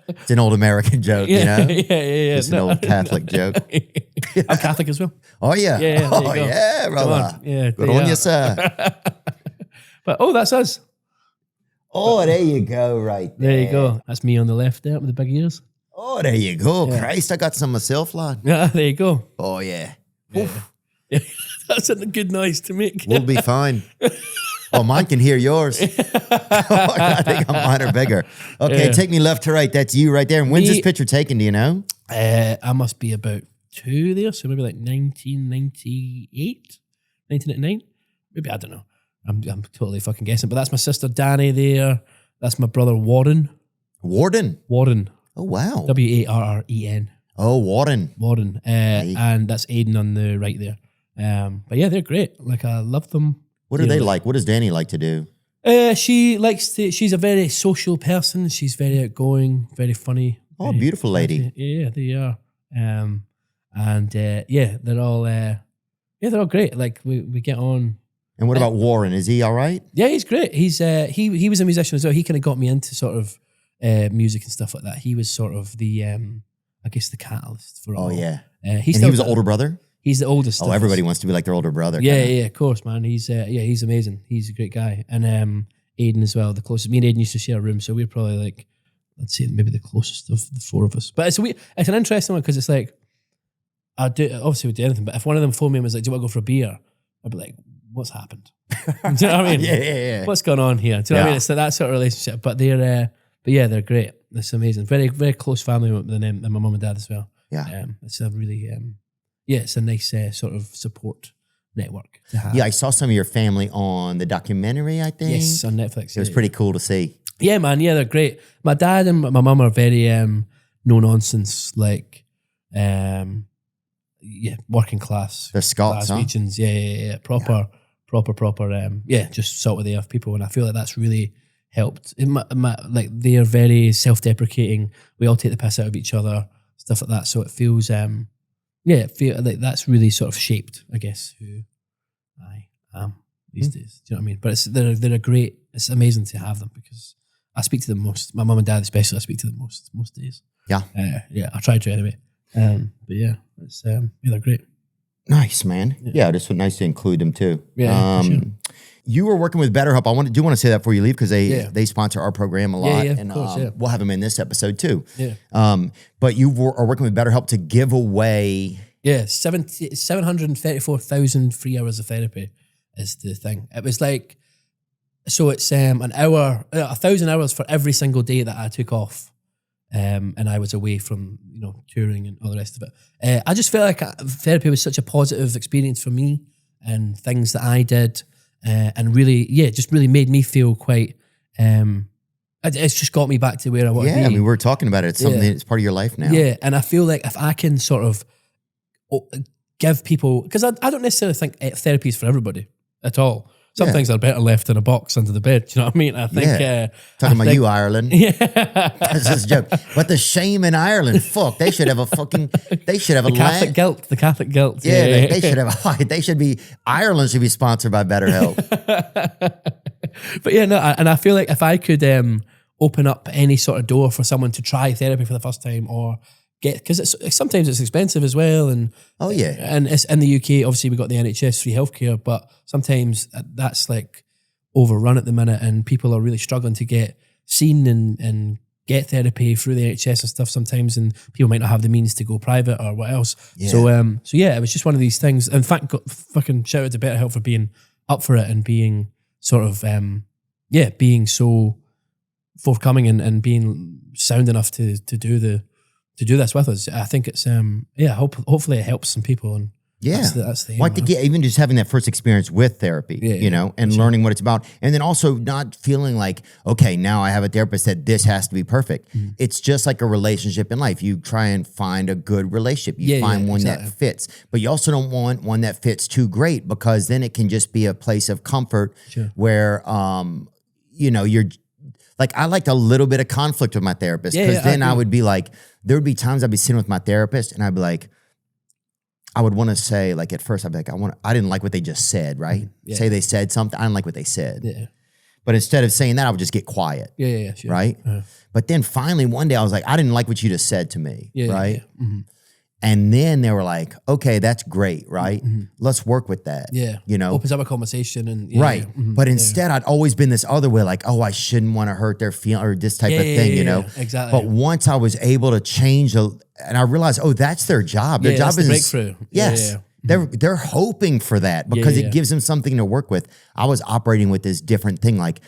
It's an old American joke, you know? Yeah. It's an old Catholic joke. I'm Catholic as well. Oh, yeah. Yeah, oh, yeah, brother. Yeah, good on you, sir. But, that's us. Oh, there you go, right there. There you go. That's me on the left there with the big ears. Oh, there you go. Yeah. Christ, I got some myself, lad. Yeah, there you go. Oh, yeah. That's a good noise to make. We'll be fine. Well, mine can hear yours. I think mine are bigger. Okay, take me left to right. That's you right there. And when's this picture taken, do you know? I must be about 2 there, so maybe like 1998, 1999. Maybe, I don't know. I'm totally fucking guessing. But that's my sister Danny there. That's my brother Warren. Warren? Warren. Oh, wow. Warren. Oh, Warren. Warren. And that's Aiden on the right there. But yeah, they're great. Like, I love them. What are they like? What does Danny like to do? She's a very social person. She's very outgoing, very funny. Oh, beautiful lady. Yeah, they are. They're all great. Like we get on. And what about Warren? Is he all right? Yeah, he's great. He's he was a musician as well. He kind of got me into sort of music and stuff like that. He was sort of the I guess the catalyst for all. Oh yeah. He was an older brother? He's the oldest. Oh, everybody wants to be like their older brother. Yeah, of course, man. He's amazing. He's a great guy. And Aiden as well, the closest. Me and Aiden used to share a room, so we're probably like, let's say maybe the closest of the 4 of us. But it's an interesting one because it's like, obviously we'd do anything, but if one of them phoned me and was like, do you want to go for a beer? I'd be like, what's happened? Do you know what I mean? Yeah. What's going on here? Do you know what I mean? It's that sort of relationship. But they're great. It's amazing. Very, very close family with them and my mum and dad as well. Yeah. It's a really, it's a nice sort of support network to have. Yeah, I saw some of your family on the documentary, I think. Yes, on Netflix. It was pretty cool to see. Yeah, man. Yeah, they're great. My dad and my mum are very no nonsense, like, working class. The Scots, huh? Regions, proper, just salt of the earth people, and I feel like that's really helped. Like they're very self-deprecating. We all take the piss out of each other, stuff like that. So it feels, feel like that's really sort of shaped, I guess, who I am these days. Do you know what I mean? But they're a great. It's amazing to have them because I speak to them most. My mum and dad especially, I speak to them most days. Yeah, I try to anyway. But yeah, it's they're great. Nice, man. Yeah, this was nice to include them too. Yeah, for sure. You were working with BetterHelp. I do want to say that before you leave because they sponsor our program a lot, and of course, we'll have them in this episode too. Yeah. But you are working with BetterHelp to give away 734,000 free hours of therapy is the thing. It was like, so it's an hour, 1,000 hours for every single day that I took off. And I was away from, touring and all the rest of it. I just felt like therapy was such a positive experience for me and things that I did. And really, just really made me feel quite, it's just got me back to where I want to be. Yeah, I mean, we're talking about it. It's something that's part of your life now. Yeah, and I feel like if I can sort of give people, because I don't necessarily think therapy is for everybody at all. Some things are better left in a box under the bed. Do you know what I mean? I think... Talking about you, Ireland. Yeah. That's just a joke. But the shame in Ireland, fuck, they should have a fucking... They should have the Catholic guilt. The Catholic guilt. Yeah, they should have... They should be... Ireland should be sponsored by BetterHelp. But yeah, no, and I feel like if I could open up any sort of door for someone to try therapy for the first time or... because sometimes it's expensive as well, and and it's in the UK. Obviously, we got the NHS free healthcare, but sometimes that's like overrun at the minute, and people are really struggling to get seen and get therapy through the NHS and stuff sometimes, and people might not have the means to go private or what else. Yeah. So it was just one of these things. In fact, fucking shout out to BetterHelp for being up for it and being sort of being so forthcoming and being sound enough to do this with us. I think it's hopefully it helps some people, and that's the aim. Well, I think even just having that first experience with therapy, and learning what it's about, and then also not feeling like, okay, now I have a therapist that this has to be perfect. It's just like a relationship in life. You try and find a good relationship. You find one that fits, but you also don't want one that fits too great, because then it can just be a place of comfort where you're like, I liked a little bit of conflict with my therapist, because then I would be like, there would be times I'd be sitting with my therapist and I'd be like, I would want to say, like, at first I'd be like, I didn't like what they just said, right? Yeah. Say they said something, I didn't like what they said. Yeah. But instead of saying that, I would just get quiet. Yeah, sure. Right? But then finally one day I was like, I didn't like what you just said to me, right? Yeah. Mm-hmm. And then they were like, okay, that's great, right? Mm-hmm. Let's work with that. Yeah. Opens up a conversation and right. Yeah. Mm-hmm. But instead I'd always been this other way, like, oh, I shouldn't want to hurt their feeling or this type of thing, Exactly. But once I was able to change and I realized, oh, that's their job. Their job is breakthrough. Yes. Yeah. They're hoping for that because it gives them something to work with. I was operating with this different thing, like,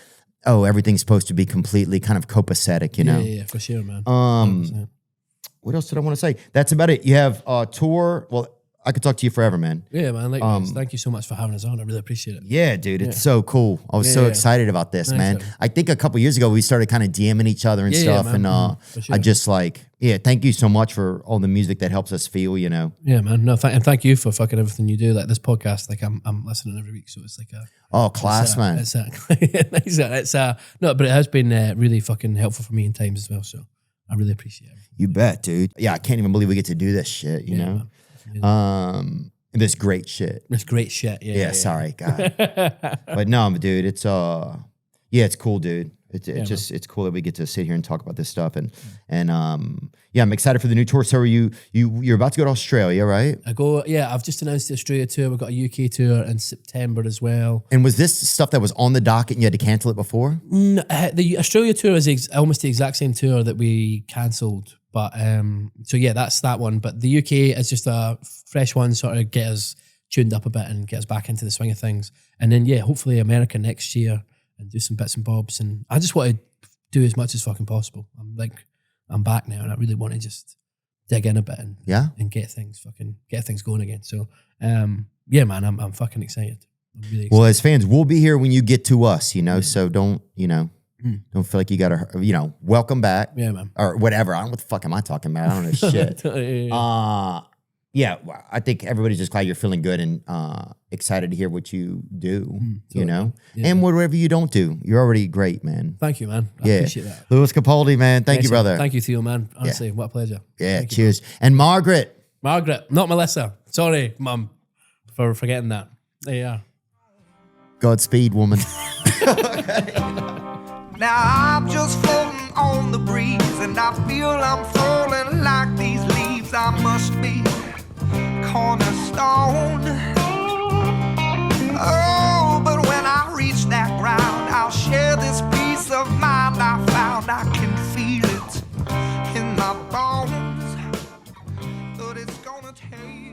oh, everything's supposed to be completely kind of copacetic, Yeah, for sure, man. 100%. What else did I want to say? That's about it. You have a tour. Well, I could talk to you forever, man. Yeah, man. Likewise. Thank you so much for having us on. I really appreciate it. Yeah, dude. It's so cool. I was so excited about this, man. I think a couple years ago, we started kind of DMing each other and stuff. And I just thank you so much for all the music that helps us feel, Yeah, man. No, and thank you for fucking everything you do. Like this podcast, like I'm listening every week. So it's like class, man. No, but it has been really fucking helpful for me in times as well. So I really appreciate it. You bet, dude. Yeah, I can't even believe we get to do this shit, you know? This great shit. This great shit, yeah. Sorry, God. But no, dude, it's it's cool, dude. It's cool that we get to sit here and talk about this stuff, and I'm excited for the new tour. So you're about to go to Australia, right? I've just announced the Australia tour. We've got a UK tour in September as well. And was this stuff that was on the docket and you had to cancel it before? The Australia tour is almost the exact same tour that we cancelled, but that's that one. But the UK is just a fresh one, sort of get us tuned up a bit and get us back into the swing of things. And then hopefully America next year and do some bits and bobs. And I just want to do as much as fucking possible. I'm back now and I really want to just dig in a bit and get things going again. So man, I'm fucking excited. I'm really excited. Well, as fans, we'll be here when you get to us, so don't, Don't feel like you got to, welcome back. Yeah, man. Or whatever. I don't know what the fuck am I talking about. I don't know shit. I think everybody's just glad you're feeling good and excited to hear what you do, Yeah. And whatever you don't do. You're already great, man. Thank you, man. I appreciate that. Louis Capaldi, man. Thank you, brother. Thank you, Theo, man. Honestly, what a pleasure. Yeah, cheers. And Margaret, not Melissa. Sorry, Mum, for forgetting that. There you are. Godspeed, woman. Now I'm just floating on the breeze, and I feel I'm falling like these leaves. I must be cornerstone. Oh, but when I reach that ground, I'll share this peace of mind I found. I can feel it in my bones, but it's gonna take